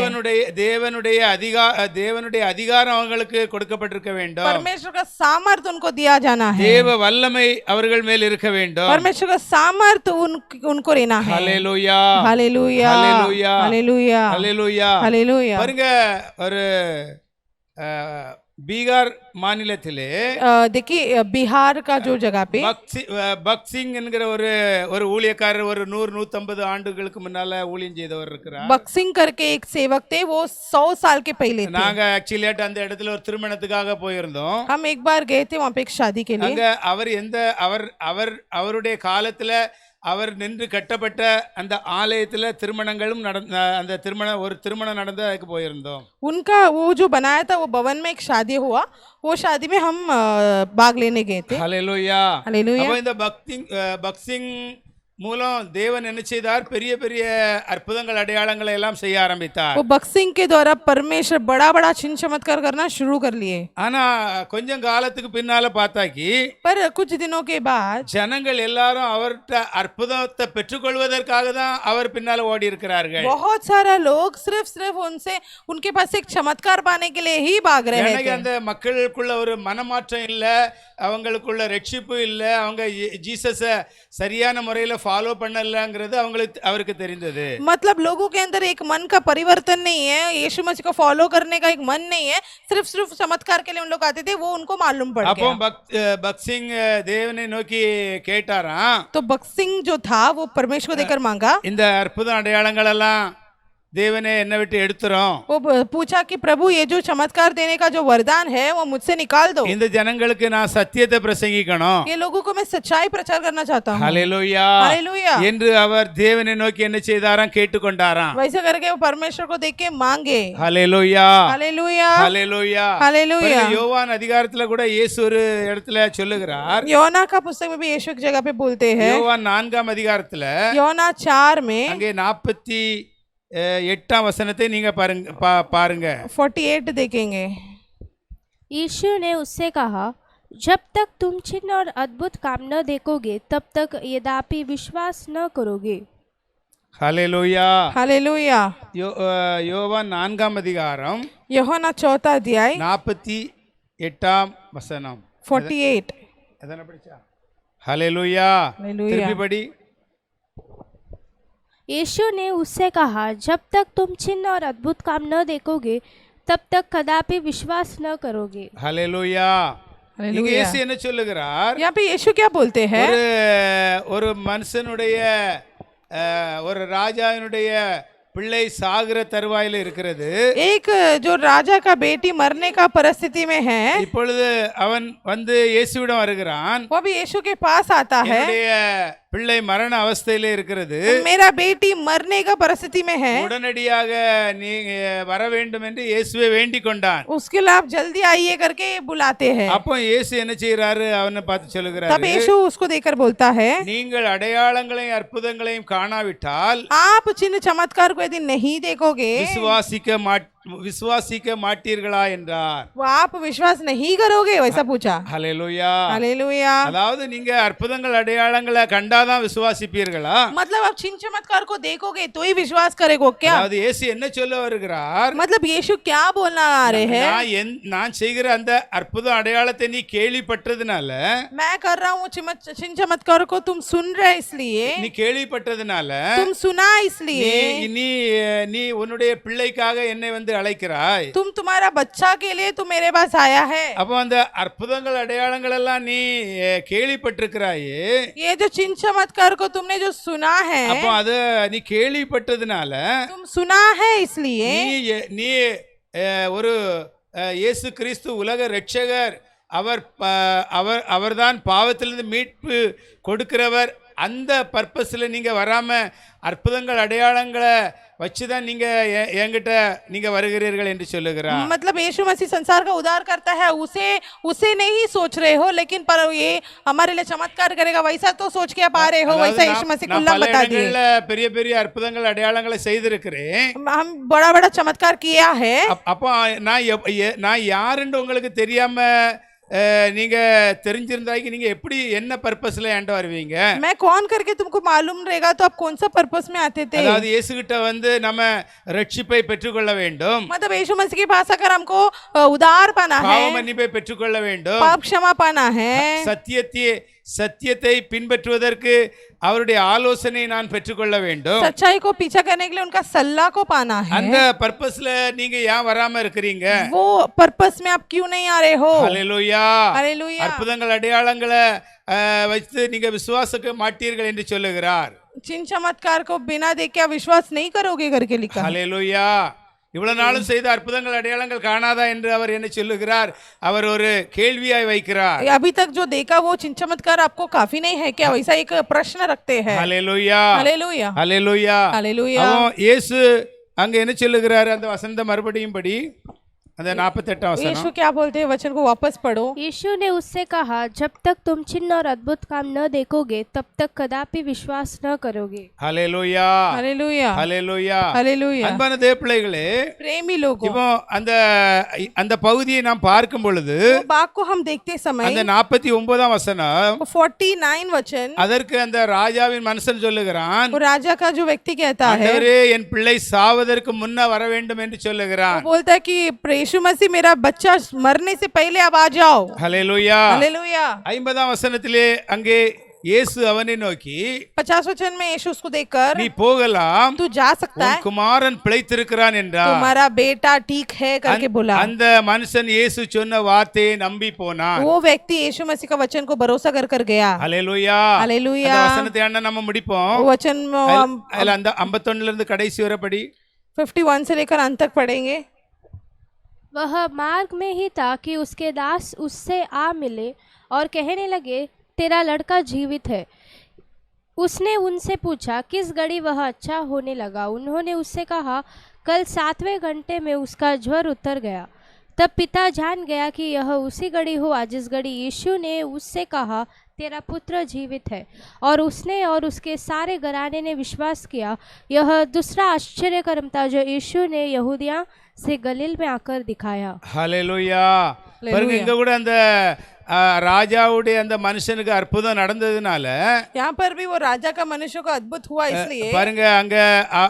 தேவனுடைய அதிகாரம் அவங்களுக்கு கொடுக்கப்பட்டிருக்க வேண்டும். परमेश्वर का सामर्थ उनको दिया जाना है. தேவ வல்லமை அவர்கள் மேல் இருக்க வேண்டும். परमेश्वर का सामर्थ उनको रहना है. ஹல்லேலூயா, हालेलुया, हालेलुया, हालेलुया, ஹல்லேலூயா. हालेलुया. பாருங்க, ஒரு பீகார் மாநிலத்திலே देखिए बिहार का जो जगह पे பக்சிங் என்கிற ஒரு ஊழியக்காரர் ஒரு 100-150 ஆண்டுகளுக்கு முன்னால ஊழியம் செய்தவர் இருக்கிறார். बक्सिंग करके एक सेवक थे, वो 100 साल के पहले थे. நாங்க ஆக்சுவலி அந்த இடத்துல ஒரு திருமணத்துக்காக போயிருந்தோம். हम एक बार गए थे वहाँ पे एक शादी के लिए. அங்க அவருடைய காலத்துல அவர் நின்று கட்டப்பட்ட அந்த ஆலயத்துல திருமணங்களும் அந்த திருமணம் நடந்த அதுக்கு போயிருந்தோம். उनका वो जो बनाया था वो भवन में एक शादी हुआ, वो शादी में हम भाग लेने गए थे. ஹல்லேலூயா, हालेलुया. அப்ப இந்த பக்சிங் மூலம் தேவன் என்ன செய்தார்? பெரிய பெரிய அற்புதங்கள் அடையாளங்களை எல்லாம் செய்ய ஆரம்பித்தார். वो बक्सिंग के द्वारा परमेश्वर बड़ा बड़ा चिन्ह चमत्कार करना शुरू कर लिए. ஆனா கொஞ்சம் காலத்துக்கு பின்னால பார்த்தாக்கி पर कुछ दिनों के बाद ஜனங்கள் எல்லாரும் அவர்கிட்ட அற்புதத்தை பெற்றுக்கொள்வதற்காக தான் அவர் பின்னால ஓடி இருக்கிறார்கள். बहुत सारा लोग सिर्फ उनसे उनके पास एक चमत्कार पाने के लिए ही भाग रहे थे. அந்த மக்களுக்குள்ள ஒரு மனமாற்றம் இல்ல, அவங்களுக்குள்ள ரட்சிப்பு இல்ல, அவங்க ஜீசஸை சரியான முறையில ஃபாலோ பண்ணலங்கிறது அவருக்கு தெரிந்தது. मतलब लोगों के अंदर एक मन का परिवर्तन नहीं है, यीशु मसीह को फॉलो करने का एक मन नहीं है, सिर्फ चमत्कार के लिए उन लोग आते थे, वो उनको मालूम पड़ அப்போ गया. பக்சிங் தேவனை நோக்கி கேட்டாராம். तो बक्सिंग जो था वो परमेश्वर को देकर मांगा. இந்த அற்புத அடையாளங்கள் எல்லாம் தேவனே என்னை விட்டு எடுத்துறோம். वो पूछा कि प्रभु ये जो चमत्कार देने का जो वरदान है वो मुझसे निकाल दो. இந்த ஜனங்களுக்கு நான் சத்தியத்தை பிரசங்கிக்கணும். ये लोगों को मैं सच्चाई प्रचार करना चाहता हूँ. ஹல்லேலூயா, हालेलुया. என்று அவர் தேவனை நோக்கி என்ன செய்தாராம்? கேட்டுக்கொண்டாராம். वैसे करके वो परमेश्वर को देख के मांगे. ஹல்லேலூயா, हालेलुया, ஹல்லேலூயா, हालेलुया. யோவான் அதிகாரத்துல கூட இயேசு ஒரு இடத்துல சொல்லுகிறார். योना का पुस्तक में भी यीशु एक जगह पे बोलते हैं. யோவான் 4ஆம் அதிகாரத்துல योना 4 में அங்கே 48ஆம் வசனத்தை நீங்க பாருங்க. 48 देखेंगे. यीशु ने उससे कहा, जब तक तुम चिन्ह और अद्भुत काम न देखोगे तब तक यद्यपि विश्वास न करोगे. ஹல்லேலூயா, हालेलुया. யோவான் 4ஆம் அதிகாரம் யோவானா 4 अध्याय 48ஆம் வசனம். 48. அதான படிச்சா? ஹல்லேலூயா, हालेलुया. திருப்பி படி. यीशु ने उससे कहा, जब तक तुम चिन्ह और अद्भुत काम न देखोगे तब तक कदापि विश्वास न करोगे. ஹல்லேலூயா. இங்க இயேசு என்ன சொல்லுகிறார்? यहाँ पे यीशु क्या बोलते हैं? ஒரு மனுஷனுடைய ஒரு ராஜாவினுடைய பிள்ளை சாகிற தருவாயில இருக்கிறது. एक जो राजा का बेटी मरने का परिस्थिति में है. இப்பொழுது அவன் வந்து இயேசுவிடம் வருகிறான். वो भी यीशु के पास आता है. பிள்ளை மரண அவஸ்தையிலே இருக்கிறது. मेरा बेटी मरने का परिस्थिति में है. உடனடியாக நீ வர வேண்டும் என்று இயேசுவை வேண்டிக் கொண்டான். उसके लिए आप जल्दी आइए करके बुलाते हैं. அப்போ இயேசு என்ன செய்யறாரு? அவனை பார்த்து சொல்லுகிறாரு. तब यीशु उसको देखकर बोलता है, நீங்கள் அடையாளங்களையும் அற்புதங்களையும் காணாவிட்டால் आप चिन्ह चमत्कार को यदि नहीं देखोगे, விசுவாசிக்க விசுவாசிக்க மாட்டீர்களா என்றார். वो आप विश्वास नहीं करोगे वैसा पूछा। ஹல்லேலூயா. हालेलुया। அதாவது நீங்க அற்புதங்கள் அடையாளங்களை கண்டாதான் விசுவாசிப்பீர்களா? मतलब आप चिन्ह चमत्कार को देखोगे तो ही विश्वास करेगो क्या? அதாவது இயேசு என்ன சொல்ல வருகிறார்? मतलब यीशु क्या बोलना आ रहे हैं? நான் செய்கிற அந்த அற்புத அடையாளத்தை நீ கேள்விப்பட்டதுனால, मैं कर रहा हूँ चिन्ह चमत्कार को तुम सुन रहे इसलिए, நீ கேள்விப்பட்டதுனால, तुम सुना इसलिए, நீ நீ உன்னுடைய பிள்ளைக்காக என்னை வந்து அழைக்கிறாய். तुम तुम्हारा बच्चा के लिए तुम मेरे पास आया है। அப்போ அந்த அற்புதங்கள் அடையாளங்கள் எல்லாம் நீ கேள்விப்பட்டிருக்கிறாயே, ये जो चिन्ह चमत्कार को तुमने जो सुना है, அப்போ அது நீ கேள்விப்பட்டதுனால, तुम सुना है इसलिए, நீ ஒரு இயேசு கிறிஸ்து உலக இரட்சகர், அவர்தான் பாவத்திலிருந்து மீட்பு கொடுக்கிறவர், அந்த பர்பஸில் நீங்கள் வராமல் அற்புதங்கள் அடையாளங்களை வச்சுதான் நீங்க என்கிட்ட நீங்க வருகிறீர்கள் என்று சொல்லுகிறார். मतलब यीशु मसीह संसार का उद्धार करता है, उसे नहीं सोच रहे हो, लेकिन पर ये हमारे लिए चमत्कार करेगा वैसा तो सोच के आप आ रहे हो, वैसा यीशु मसीह को बता दिए। பெரிய பெரிய அற்புதங்கள் அடையாளங்களை செய்திருக்கிறேன், हम बड़ा बड़ा चमत्कार किया है। அப்போ நான் யாருன்னு உங்களுக்கு தெரியாம நீங்க தெரிஞ்சிருந்தாக்கி நீங்க எப்படி என்ன பர்பஸ்ல என்கிட்ட வருவீங்க? मैं कौन करके तुमको मालूम रहेगा तो आप कौन सा पर्पस में आते थे? அதாவது இயேசு கிட்ட வந்து நம்ம ரட்சிப்பை பெற்றுக்கொள்ள வேண்டும், मतलब यीशु मसीह के पास आकर हमको उद्धार पाना है, பாவ மன்னிப்பை பெற்றுக்கொள்ள வேண்டும், पाप क्षमा पाना है, சத்தியத்தை பின்பற்றுவதற்கு அவருடைய ஆலோசனை நான் பெற்றுக்கொள்ள வேண்டும், सच्चाई को पीछा करने के लिए उनका सलाह को पाना है। அந்த பர்பஸ்ல நீங்க ஏன் வராம இருக்கீங்க? वो पर्पस में आप क्यों नहीं आ रहे हो? ஹல்லேலூயா. हालेलुया। அற்புதங்கள் அடையாளங்களை வைத்து நீங்க விசுவாசிக்க மாட்டீர்கள் என்று சொல்லுகிறார். चिन्ह चमत्कार को बिना देखे आप विश्वास नहीं करोगे करके लिखा। ஹல்லேலூயா. இவ்வளவு நாளும் செய்த அற்புதங்கள் அடையாளங்கள் காணாதா என்று அவர் என்ன சொல்லுகிறார்? அவர் ஒரு கேள்வியாய் வைக்கிறார். अभी तक जो देखा वो चिन्ह चमत्कार आपको काफी नहीं है क्या, वैसा एक प्रश्न रखते हैं। ஹல்லேலூயா. हालेलुया। ஹல்லேலூயா. हालेलुया। இயேசு அங்க என்ன சொல்லுகிறார்? அந்த வசனத்தை மறுபடியும் படி, அந்த 48 வசனம். यीशु क्या बोलते हैं, वचन को वापस पढ़ो। यीशु ने उससे कहा, जब तक तुम चिन्ह और अद्भुत काम न देखोगे तब तक कदापि विश्वास न करोगे। ஹல்லேலூயா. हालेलुया। ஹல்லேலூயா. हालेलुया। அன்பான தேவப்பிள்ளைகளே, प्रेमी लोगों, இப்போ அந்த பகுதியை நாம் பார்க்கும் பொழுது, बाग को हम देखते समय அந்த 49 வசனம், 49 वचन, அதற்கு அந்த ராஜாவின் மனுஷன் சொல்லுகிறான், वो राजा का जो व्यक्ति कहता है, ஆண்டவரே என் பிள்ளை சாவதற்கு முன்ன வர வேண்டும் என்று சொல்லுகிறான். वो बोलता है कि यीशु मसीह मेरा बच्चा मरने से पहले आप आ जाओ। ஹல்லேலூயா. हालेलुया। 50 வசனத்திலே அங்கே இயேசு அவனை நோக்கி, 50 वचन में यीशु उसको देखकर, நீ போகலாம், तू जा सकता உன் है, குமாரன் பிழைத்திருக்கிறான் என்றார். तुम्हारा बेटा ठीक है करके बोला। அந்த மனுஷன் இயேசு சொன்ன வார்த்தையை நம்பி போனான். वो व्यक्ति यीशु मसीह का वचन को भरोसा कर गया। ஹல்லேலூயா. हालेलुया। அந்த வசனத்தை அண்ணா நம்ம முடிப்போம். वो वचन அதுல அந்த 51 இருந்து கடைசி வரை படி. 51 से लेकर अंत तक पढ़ेंगे। वह मार्ग में ही था कि उसके दास उससे आ मिले और कहने लगे, तेरा लड़का जीवित है। उसने उनसे पूछा, किस घड़ी वह अच्छा होने लगा? उन्होंने उससे कहा, कल 7वें घंटे में उसका ज्वर उतर गया। तब पिता जान गया कि यह उसी घड़ी हुआ जिस घड़ी यीशु ने उससे कहा, तेरा पुत्र जीवित है। और उसने और उसके सारे घराने ने विश्वास किया। यह दूसरा आश्चर्य कर्म था जो यीशु ने यहूदिया से गलील में आकर दिखाया। ஹல்லேலூயா. பாருங்க, இங்க கூட அந்த ராஜாவுடைய அந்த மனுஷனுக்கு அற்புதம் நடந்ததுனால, यहाँ पर भी वो राजा का मनुष्य को अद्भुत हुआ इसलिए, பாருங்க அங்க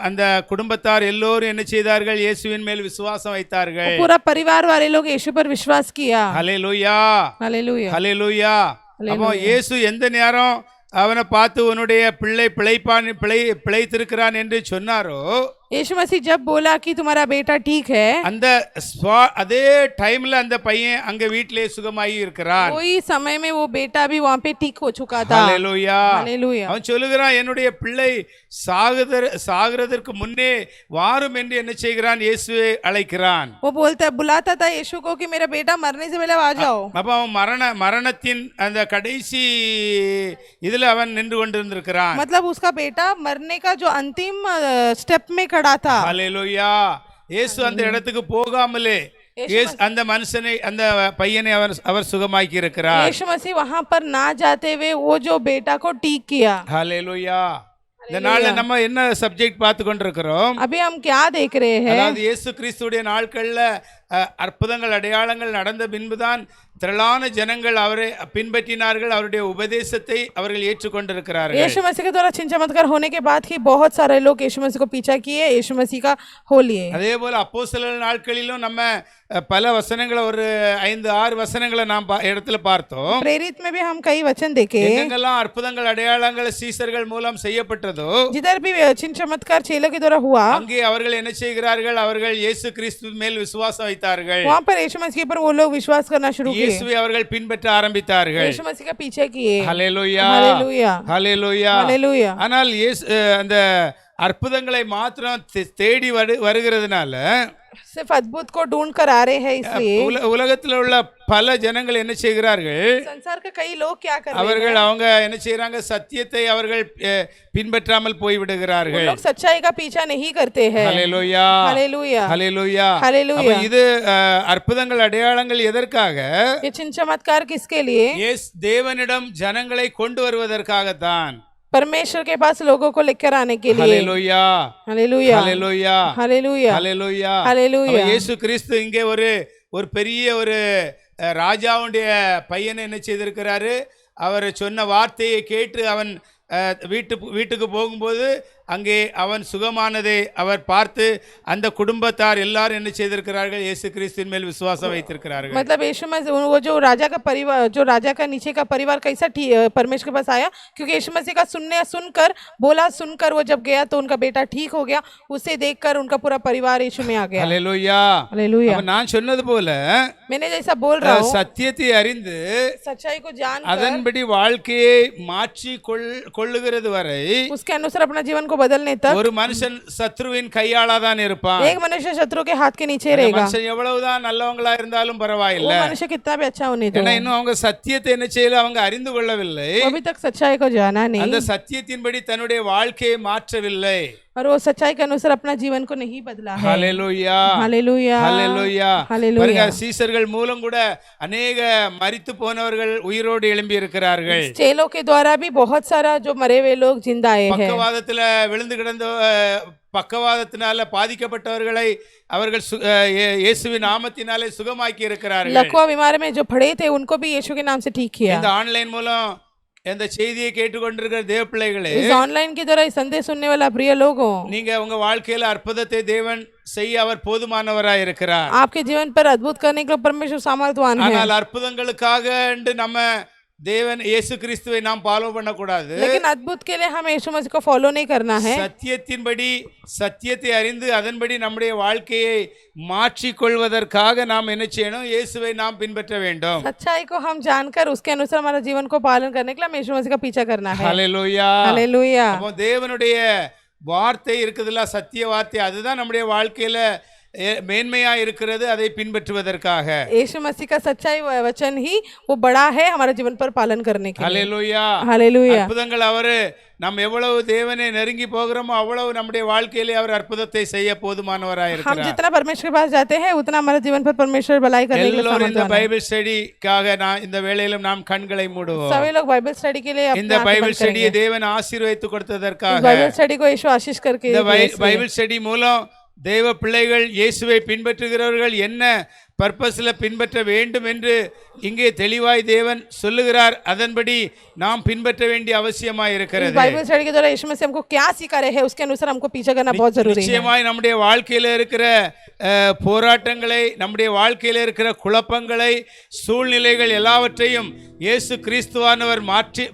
அந்த குடும்பத்தார் எல்லோரும் என்ன செய்தார்கள்? இயேசுவின் மேல் விசுவாசம் வைத்தார்கள். पूरा परिवार वाले लोग यीशु पर विश्वास किया। ஹல்லேலூயா. हालेलुया। ஹல்லேலூயா. அப்போ இயேசு எந்த நேரம் அவனை பார்த்து உன்னுடைய பிள்ளை பிழைத்திருக்கிறான் என்று சொன்னாரோ, यीशु मसीह जब बोला कि तुम्हारा बेटा ठीक है, அந்த அதே டைம்ல அந்த பையன் அங்க வீட்டிலே சுகமாயி இருக்கிறான். वही समय में वो बेटा भी वहाँ पे ठीक हो चुका था। ஹல்லேலூயா. हालेलुया। அவன் சொல்லுகிறான், என்னுடைய பிள்ளை சாகிறதற்கு முன்னே வாரும் என்று என்ன செய்கிறான்? இயேசுவை அழைக்கிறான். वो बोलता है, बुलाता था यीशु को कि मेरा बेटा मरने से पहले आ जाओ। அப்ப அவன் மரணத்தின் அந்த கடைசி இதுல அவன் நின்று கொண்டிருந்திருக்கிறான். मतलब उसका बेटा मरने का जो अंतिम स्टेप में खड़ा था। ஹல்லேலூயா. இயேசு அந்த இடத்துக்கு போகாமலே அந்த மனுஷனை அந்த பையனை அவர் சுகமாக்கி இருக்கிறார். यीशु मसीह वहां पर ना जाते हुए वो जो बेटा को ठीक किया। ஹல்லேலூயா. இந்த நாள்ல நம்ம என்ன சப்ஜெக்ட் பார்த்து கொண்டிருக்கிறோம்? अभी हम क्या देख रहे हैं? அதாவது இயேசு கிறிஸ்துடைய நாட்கள்ல அற்புதங்கள் அடையாளங்கள் நடந்த பின்புதான் திரளான ஜனங்கள் அவரை பின்பற்றினார்கள், அவருடைய உபதேசத்தை அவர்கள் ஏற்றுக்கொண்டிருக்கிறார்கள். यीशु मसीह के द्वारा चिन्ह चमत्कार होने के बाद ही बहुत सारे लोग यीशु मसीह को पीछा किए, यीशु मसीह का हो लिए। அதே போல அப்போஸ்தலர் நாட்களிலும் நம்ம பல வசனங்களை ஒரு 5-6 வசனங்களை நாம் இடத்துல பார்த்தோம். प्रेरित में भी हम कई वचन देखे, எங்கெங்கெல்லாம் அற்புதங்கள் அடையாளங்கள் சீசர்கள் மூலம் செய்யப்பட்டதோ जिधर भी चिन्ह चमत्कार चेलों के द्वारा हुआ, அங்கே அவர்கள் என்ன செய்கிறார்கள்? அவர்கள் இயேசு கிறிஸ்து மேல் விசுவாசம் வைத்தார்கள். वहाँ पर यीशु मसीह पर वो लोग विश्वास करना शुरू किए, இயேசுவை அவர்கள் பின்பற்ற ஆரம்பித்தார்கள். यीशु मसीह का पीछे किए। ஹல்லேலூயா, हालेलुया, ஹல்லேலூயா, हालेलुया। ஆனால் அந்த அற்புதங்களை மாத்திரம் தேடி வருகிறதுனால सिर्फ अद्भुत को ढूंढ कर आ रहे हैं, इसलिए உலகத்தில் உள்ள பல ஜனங்கள் என்ன செய்கிறார்கள்? संसार के कई लोग क्या कर रहे हैं? அவர்கள் அவங்க என்ன செய்றாங்க? சத்தியத்தை அவர்கள் பின்பற்றாமல் போய் விடுகிறார்கள். लोग सच्चाई का पीछा नहीं करते हैं। ஹல்லேலூயா, हालेलुया, ஹல்லேலூயா, हालेलुया। அப்ப இது அற்புதங்கள் அடையாளங்கள் எதற்காக? ये चिन्ह चमत्कार किसके लिए? தேவனிடம் ஜனங்களை கொண்டு வருவதற்காகத்தான். परमेश्वर के पास लोगों को लेकर आने के लिए। ஹல்லேலூயா, हालेलुया, ஹல்லேலூயா, हालेलुया, ஹல்லேலூயா, हालेलुया। இயேசு கிறிஸ்து இங்கே ஒரு பெரிய ஒரு ராஜாவுடைய பையனை என்ன செய்திருக்கிறாரு? அவர் சொன்ன வார்த்தையை கேட்டு அவன் வீட்டுக்கு போகும்போது அங்கே அவன் சுகமானதை அவர் பார்த்து அந்த குடும்பத்தார் எல்லாரும் என்ன செய்திருக்கிறார்கள்? இயேசு கிறிஸ்துவின் மேல் விசுவாசம் வைத்திருக்கிறார்கள். मतलब यीशु मसीह वो जो राजा का परिवार, जो राजा का नीचे का परिवार कैसा परमेश्वर के पास आया, क्योंकि यीशु मसीह का सुनकर वो जब गया तो उनका बेटा ठीक हो गया, उसे देखकर उनका पूरा परिवार यीशु में आ गया। ஹல்லேலூயா, हालेलुया। அப்ப நான் சொன்னது போல मैंने जैसा बोल रहा हूँ, சத்தியத்தை அறிந்து सच्चाई को जान அதன்படி வாழ்க்கையை மாற்றி கொள்ளுகிறது வரை उसके अनुसार अपना जीवन को बदलने तक ஒரு மனுஷன் சத்ருவின் கையாளாதான் இருப்பான். एक मनुष्य शत्रु के हाथ के नीचे அந்த रहेगा। மனுஷன் எவ்வளவுதான் நல்லவங்களா இருந்தாலும் वो பரவாயில்லை. मनुष्य कितना भी अच्छा होने दो, ஏன்னா இன்னும் அவங்க சத்தியத்தை என்ன செய்யல, அவங்க அறிந்து கொள்ளவில்லை. वो अभी तक सच्चाई को जाना नहीं, அந்த சத்தியத்தின்படி தன்னுடைய வாழ்க்கையை மாற்றவில்லை. और वो सच्चाई के अनुसार अपना जीवन को नहीं बदला है। ஹல்லேலூயா, हालेलुया, ஹல்லேலூயா, हालेलुया। பாருங்க, சீசர்கள் மூலம் கூட अनेक மரித்து போனவர்கள் உயிரோடு எழும்பி இருக்கிறார்கள். चेलों के द्वारा भी बहुत सारा जो मरे हुए लोग जिंदा आए हैं। பக்கவாதத்துல விழுந்து கிடந்த பக்கவாதத்தினால பாதிக்கப்பட்டவர்களை அவர்கள் இயேசுவின் நாமத்தினாலே சுகமாக்கி இருக்கிறார்கள். लकवा बीमारी में जो पड़े थे उनको भी यीशु के नाम से ठीक किया। இந்த ஆன்லைன் மூலம் இந்த செய்தியை கேட்டுக்கொண்டிருக்கிற தேவ பிள்ளைகளே, इस ऑनलाइन के द्वारा इस संदेश सुनने वाला प्रिय लोगों, நீங்க உங்க வாழ்க்கையில அற்புதத்தை தேவன் செய்ய அவர் போதுமானவராய் இருக்கிறார். आपके जीवन पर अद्भुत करने के लिए परमेश्वर सामर्थ्यवान है। ஆனால் அற்புதங்களுக்காக நம்ம தேவன் இயேசு கிறிஸ்துவை நாம் ஃபாலோ பண்ணக்கூடாது. लेकिन अद्भुत के लिए हमें यीशु मसीह को फॉलो नहीं करना है। சத்தியத்தின்படி சத்தியத்தை அறிந்து அதன்படி நம்முடைய வாழ்க்கையை மாற்றிக் கொள்வதற்காக நாம் என்ன செய்யணும்? இயேசுவை நாம் பின்பற்ற வேண்டும். सच्चाई को हम जानकर उसके अनुसार हमारा जीवन को पालन करने के लिए हमें यीशु मसीह का पीछा करना है। ஹல்லேலூயா, हालेलुया। அப்போ தேவனுடைய வார்த்தை இருக்குதுல்ல, சத்திய வார்த்தை, அதுதான் நம்முடைய வாழ்க்கையில மேன்மையா இருக்கிறது, அதை பின்பற்றுவதற்காக। यीशु मसीह का सच्चाई वचन ही वो बड़ा है हमारे जीवन पर पालन करने के लिए। ஹல்லேலூயா, हालेलुया। அற்புதங்கள் அவரு நாம் எவ்வளவு தேவனை நெருங்கி போகிறோமோ அவ்வளவு நம்முடைய வாழ்க்கையிலே அவர் அற்புதத்தை செய்ய போதுமானவராய் हम இருக்கிறார்। जितना परमेश्वर के पास जाते हैं उतना हमारे जीवन पर परमेश्वर भलाई करने के लिए எல்லோரும் இந்த सामर्थ्यवान है। பைபிள் ஸ்டடிக்காக நான் இந்த வேளையிலும் நாம் கண்களை மூடுவோம்। सभी लोग बाइबल स्टडी के लिए இந்த अपने आंखें பைபிள் बंद ஸ்டடியை करेंगे। தேவன் ஆசீர்வதித்து கொடுத்ததற்காக, बाइबल स्टडी को यीशु आशीष करके இந்த दिए इसलिए। பைபிள் ஸ்டடி மூலம் தேவ பிள்ளைகள் இயேசுவை பின்பற்றுகிறவர்கள் என்ன பர்பஸ்ல பின்பற்ற வேண்டும் என்று இங்கே தெளிவாய் தேவன் சொல்லுகிறார், அதன்படி நாம் பின்பற்ற வேண்டிய அவசியமாய் இருக்கிறது। बाइबल स्टडी के द्वारा यीशु मसीह हमको क्या सिखा रहे हैं उसके अनुसार हमको पीछा करना बहुत जरूरी है। நிச்சயமாய் நம்முடைய வாழ்க்கையில இருக்கிற போராட்டங்களை, நம்முடைய வாழ்க்கையில இருக்கிற குழப்பங்களை, சூழ்நிலைகள் எல்லாவற்றையும் இயேசு கிறிஸ்துவானவர்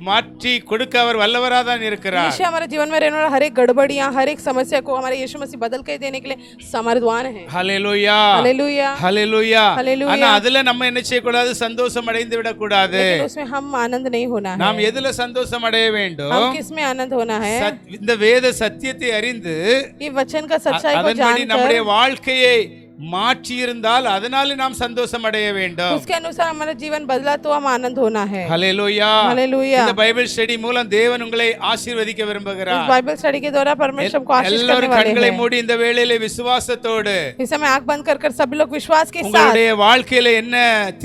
மாற்றி கொடுக்க அவர் வல்லவராக தான் இருக்கிறார்। निश्चय हमारे जीवन में रहने वाला हर एक गड़बड़ियां, हर एक समस्या को हमारे यीशु मसीह बदल के देने के लिए सामर्थ्यवान है। ஹல்லேலூயா, हालेलुया, ஹல்லேலூயா। हालेलुया। ஆனா அதுல நம்ம என்ன செய்யக்கூடாது? சந்தோஷம் அடைந்து விடக்கூடாது। लेकिन उसमें हम आनंद नहीं होना है। நாம் எதுல சந்தோஷம் அடைய வேண்டும்? हम किस में आनंद होना है? இந்த வேத சத்தியத்தை அறிந்து ये वचन का सच्चाई को அதன்படி जानकर நம்முடைய வாழ்க்கையை மாற்றி இருந்தால் அதனால நாம் சந்தோஷம் அடைய வேண்டும். उसके अनुसार हमारा जीवन बदला तो हम आनंद होना है. ஹல்லேலூயா. हालेलुया. இந்த பைபிள் ஸ்டடி மூலம் தேவன் உங்களை ஆசீர்வதிக்க इस விரும்புகிறார். बाइबल स्टडी के द्वारा परमेश्वर हमको आशीष करने எல்லாரும் वाले கண்களை हैं. மூடி இந்த வேளையிலே விசுவாசத்தோடு इस समय आंख बंद कर सभी लोग विश्वास के साथ உங்களுடைய வாழ்க்கையில என்ன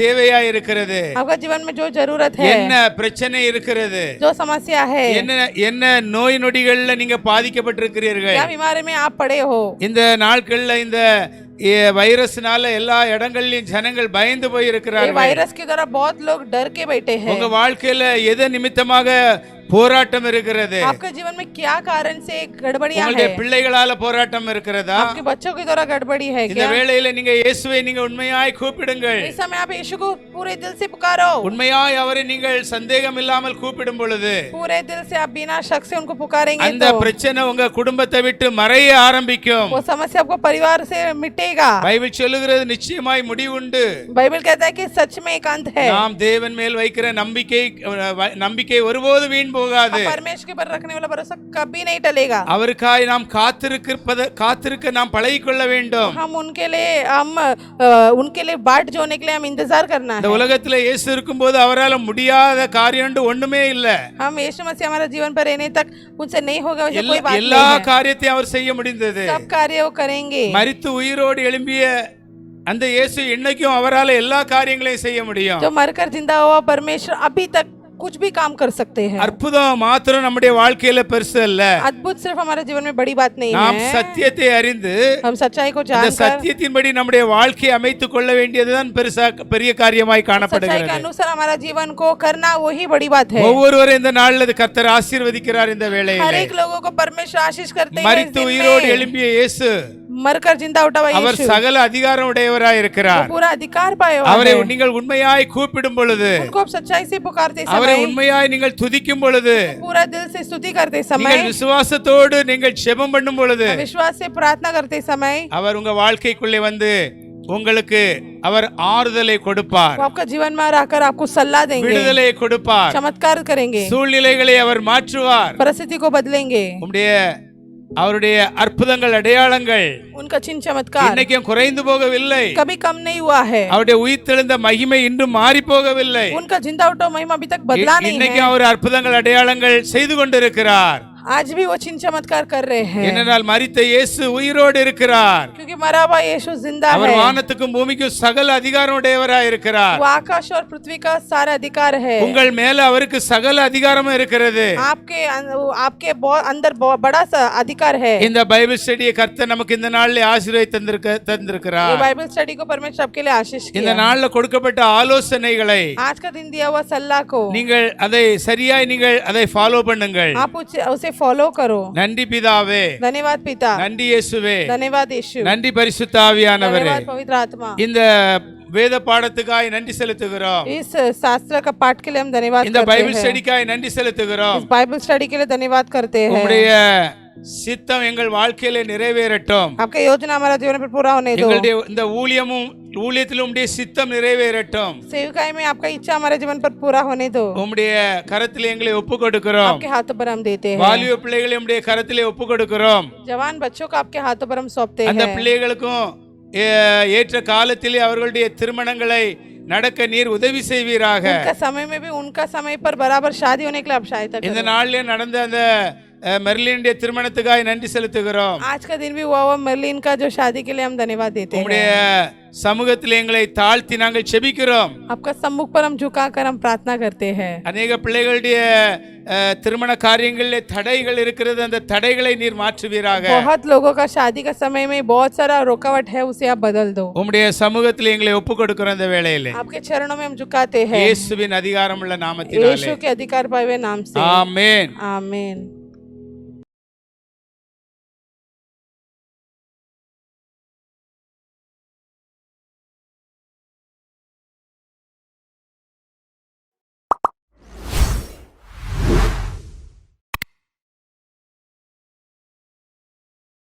தேவையா இருக்கிறது, आपका जीवन में जो जरूरत है, என்ன பிரச்சனை இருக்கிறது, जो समस्या है, என்ன நோய் நொடிகள்ல நீங்க பாதிக்கப்பட்டிருக்கிறீர்கள், क्या बीमारी में आप पड़े हो, இந்த நாட்கள்ல இந்த வைரஸ்னால எல்லா இடங்கள்லயும் ஜனங்கள் பயந்து போய் ये இருக்கிறார்கள். वायरस के द्वारा बहुत लोग डर के बैठे हैं. உங்க வாழ்க்கையில எது நிமித்தமாக போராட்டம் இருக்கிறது? आपके जीवन में क्या कारण से गड़बड़ियां உங்களுடைய है? பிள்ளைகளால போராட்டம் இருக்கிறதா? आपके बच्चों के द्वारा गड़बड़ी है இந்த क्या? வேளையில நீங்க இயேசுவை நீங்க உண்மையாய் கூப்பிடுங்கள். इस समय आप यीशु को पूरे दिल से पुकारो. உண்மையாய் அவரை நீங்கள் சந்தேகம் இல்லாமல் கூப்பிடும் பொழுது पूरे दिल से आप बिना शक से उनको पुकारेंगे அந்த तो பிரச்சனை உங்க குடும்பத்தை விட்டு மறைய ஆரம்பிக்கும். वो समस्या आपको परिवार से मिटेगा. பைபிள் சொல்லுகிறது நிச்சயமாய் முடிவுண்டு. बाइबल कहता है कि सच में एक अंत है. நாம் தேவன் மேல் வைக்கிற நம்பிக்கை ஒருபோது வீண் போகாது. परमेश्वर के पर रखने वाला भरोसा कभी नहीं टलेगा. அவருக்காய் நாம் காத்திருக்க நாம் பழகிக்கொள்ள வேண்டும். हम उनके लिए बाट जोड़ने के लिए हम इंतजार करना இந்த है. உலகத்துல இயேசு இருக்கும்போது அவரால முடியாத காரியம் ஒண்ணுமே இல்ல. हम यीशु मसीह हमारा जीवन पर रहने तक उनसे नहीं होगा वैसे कोई बात எல்லா नहीं है. காரியத்தையும் அவர் செய்ய முடிந்தது. सब कार्य वो करेंगे. மரித்து உயிரோடு எழும்பிய அந்த இயேசு இன்னைக்கும் அவரால எல்லா காரியங்களையும் செய்ய முடியும். जो मरकर जिंदा हुआ परमेश्वर अभी तक कुछ भी काम कर सकते हैं. அற்புதம் மாத்திரம் நம்முடைய வாழ்க்கையில பெருசு இல்ல. अद्भुत सिर्फ हमारे जीवन में बड़ी बात नहीं நாம் है. சத்தியத்தை அறிந்து हम सच्चाई को அந்த जानकर சத்தியத்தின்படி நம்முடைய வாழ்க்கையை அமைத்துக் கொள்ள வேண்டியதுதான் பெரிய காரியமாய் सच्चाई के காணப்படுகிறது. अनुसार हमारा जीवन को करना वही बड़ी बात है. ஒவ்வொருவரும் இந்த நாள்ல கர்த்தர் ஆசீர்வதிக்கிறார். இந்த हर வேளையிலே एक लोगों को परमेश्वर आशीष करते हैं. इस மரித்து दिन உயிரோடு में எழும்பிய இயேசு मरकर जिंदा उठा हुआ அவர் यीशु சகல அதிகாரம் உடையவராய் वो இருக்கிறார். पूरा अधिकार पाया हुआ அவரை है. நீங்கள் உண்மையாய் கூப்பிடும் பொழுது, उनको आप सच्चाई से पुकारते அவரை समय, உண்மையாய் நீங்கள் துதிக்கும் பொழுது, पूरा दिल से स्तुति करते நீங்கள் समय, விசுவாசத்தோடு நீங்கள் ஜெபம் பண்ணும் பொழுது, विश्वास से प्रार्थना करते समय அவர் உங்க வாழ்க்கைக்குள்ளே வந்து உங்களுக்கு அவர் ஆறுதலை கொடுப்பார், वो आपका जीवन में आकर आपको सलाह देंगे, விடுதலை கொடுப்பார், चमत्कार करेंगे, சூழ்நிலைகளை அவர் மாற்றுவார். परिस्थिति को बदलेंगे. அவருடைய அற்புதங்கள் அடையாளங்கள் उनका चिन्ह चमत्कार இன்னைக்கும் குறைந்து போகவில்லை. कभी कम नहीं हुआ है. அவருடைய உயிர்த்தெழுந்த மகிமை இன்றும் மாறி போகவில்லை. उनका जिंदा उठा महिमा अभी तक बदला नहीं இன்னைக்கும் है. அவர் அற்புதங்கள் அடையாளங்கள் செய்து கொண்டிருக்கிறார். आज भी वो चिन्ह चमत्कार कर रहे हैं. ஏனென்றால் மரித்த இயேசு உயிரோடு இருக்கிறார். क्योंकि मरा हुआ यीशु जिंदा அவர் है. வானத்துக்கும் பூமிக்கும் சகல அதிகாரம் உடையவராய் இருக்கிறார். वो आकाश और पृथ्वी का सारा अधिकार है. உங்கள் மேல அவருக்கு சகல அதிகாரமும் இருக்கிறது. आपके अंदर बड़ा सा अधिकार है. இந்த பைபிள் ஸ்டடியை கர்த்தர் நமக்கு இந்த நாள்ல ஆசீர்வாதம் தந்திருக்கிறார். ये बाइबल स्टडी को परमेश्वर आपके लिए आशीष இந்த किया. நாள்ல கொடுக்கப்பட்ட ஆலோசனைகளை आज का दिन दिया हुआ सलाह को நீங்கள் அதை ஃபாலோ பண்ணுங்கள். आप उसे फॉलो करो. நன்றி பிதாவே, धन्यवाद पिता, நன்றி இயேசுவே, धन्यवाद यीशु, நன்றி பரிசுத்த ஆவியானவரே. धन्यवाद पवित्र आत्मा. இந்த வேத பாடத்துக்காய் நன்றி செலுத்துகிறோம். इस शास्त्र का पाठ के लिए हम धन्यवाद இந்த करते பைபிள் हैं. ஸ்டடிக்காய் நன்றி செலுத்துகிறோம். इस बाइबल स्टडी के लिए धन्यवाद करते हैं. உம்முடைய சித்தம் எங்கள் வாழ்க்கையில நிறைவேறட்டும். आपका योजना हमारा जीवन पर पूरा होने दो. எங்களுடைய இந்த ஊழியத்திலும் உம்முடைய சித்தம் நிறைவேறட்டும். सेवकाई में आपका इच्छा हमारे जीवन पर पूरा होने दो. உம்முடைய கரத்திலே எங்களை ஒப்புக் கொடுக்கிறோம். आपके हाथों पर हम देते हैं. வாலிப பிள்ளைகளை உம்முடைய கரத்திலே ஒப்புக் கொடுக்கிறோம். जवान बच्चों को आपके हाथों पर हम सौंपते அந்த हैं. பிள்ளைகளுக்கும் ஏற்ற காலத்திலே அவர்களுடைய திருமணங்களை நடக்க நீர் உதவி செய்வீராக. उनका समय में भी उनका समय पर बराबर शादी होने के लिए आप सहायता இந்த करें. நாளிலே நடந்த அந்த மெர்லினுடைய திருமணத்துக்காய் நன்றி செலுத்துகிறோம். आज का दिन भी हुआ मर्लिन का जो शादी के लिए हम धन्यवाद देते உம்முடைய हैं. சமூகத்தில் எங்களை தாழ்த்தி நாங்கள் செபிக்கிறோம். आपका सम्मुख पर हम झुकाकर हम प्रार्थना करते हैं. அநேக பிள்ளைகளுடைய திருமண காரியங்களிலே தடைகள் இருக்கிறது. அந்த தடைகளை நீர் மாற்றுவீராக. बहुत लोगों का शादी का समय में बहुत सारा रुकावट है, उसे आप बदल दो. உம்முடைய சமூகத்தில் எங்களை ஒப்புக் கொடுக்கிறோம். இந்த வேளையிலே आपके चरणों में हम झुकाते हैं. இயேசுவின் அதிகாரமுள்ள நாமத்தினாலே यीशु के अधिकार पाए हुए नाम से. ஆமென். आमीन.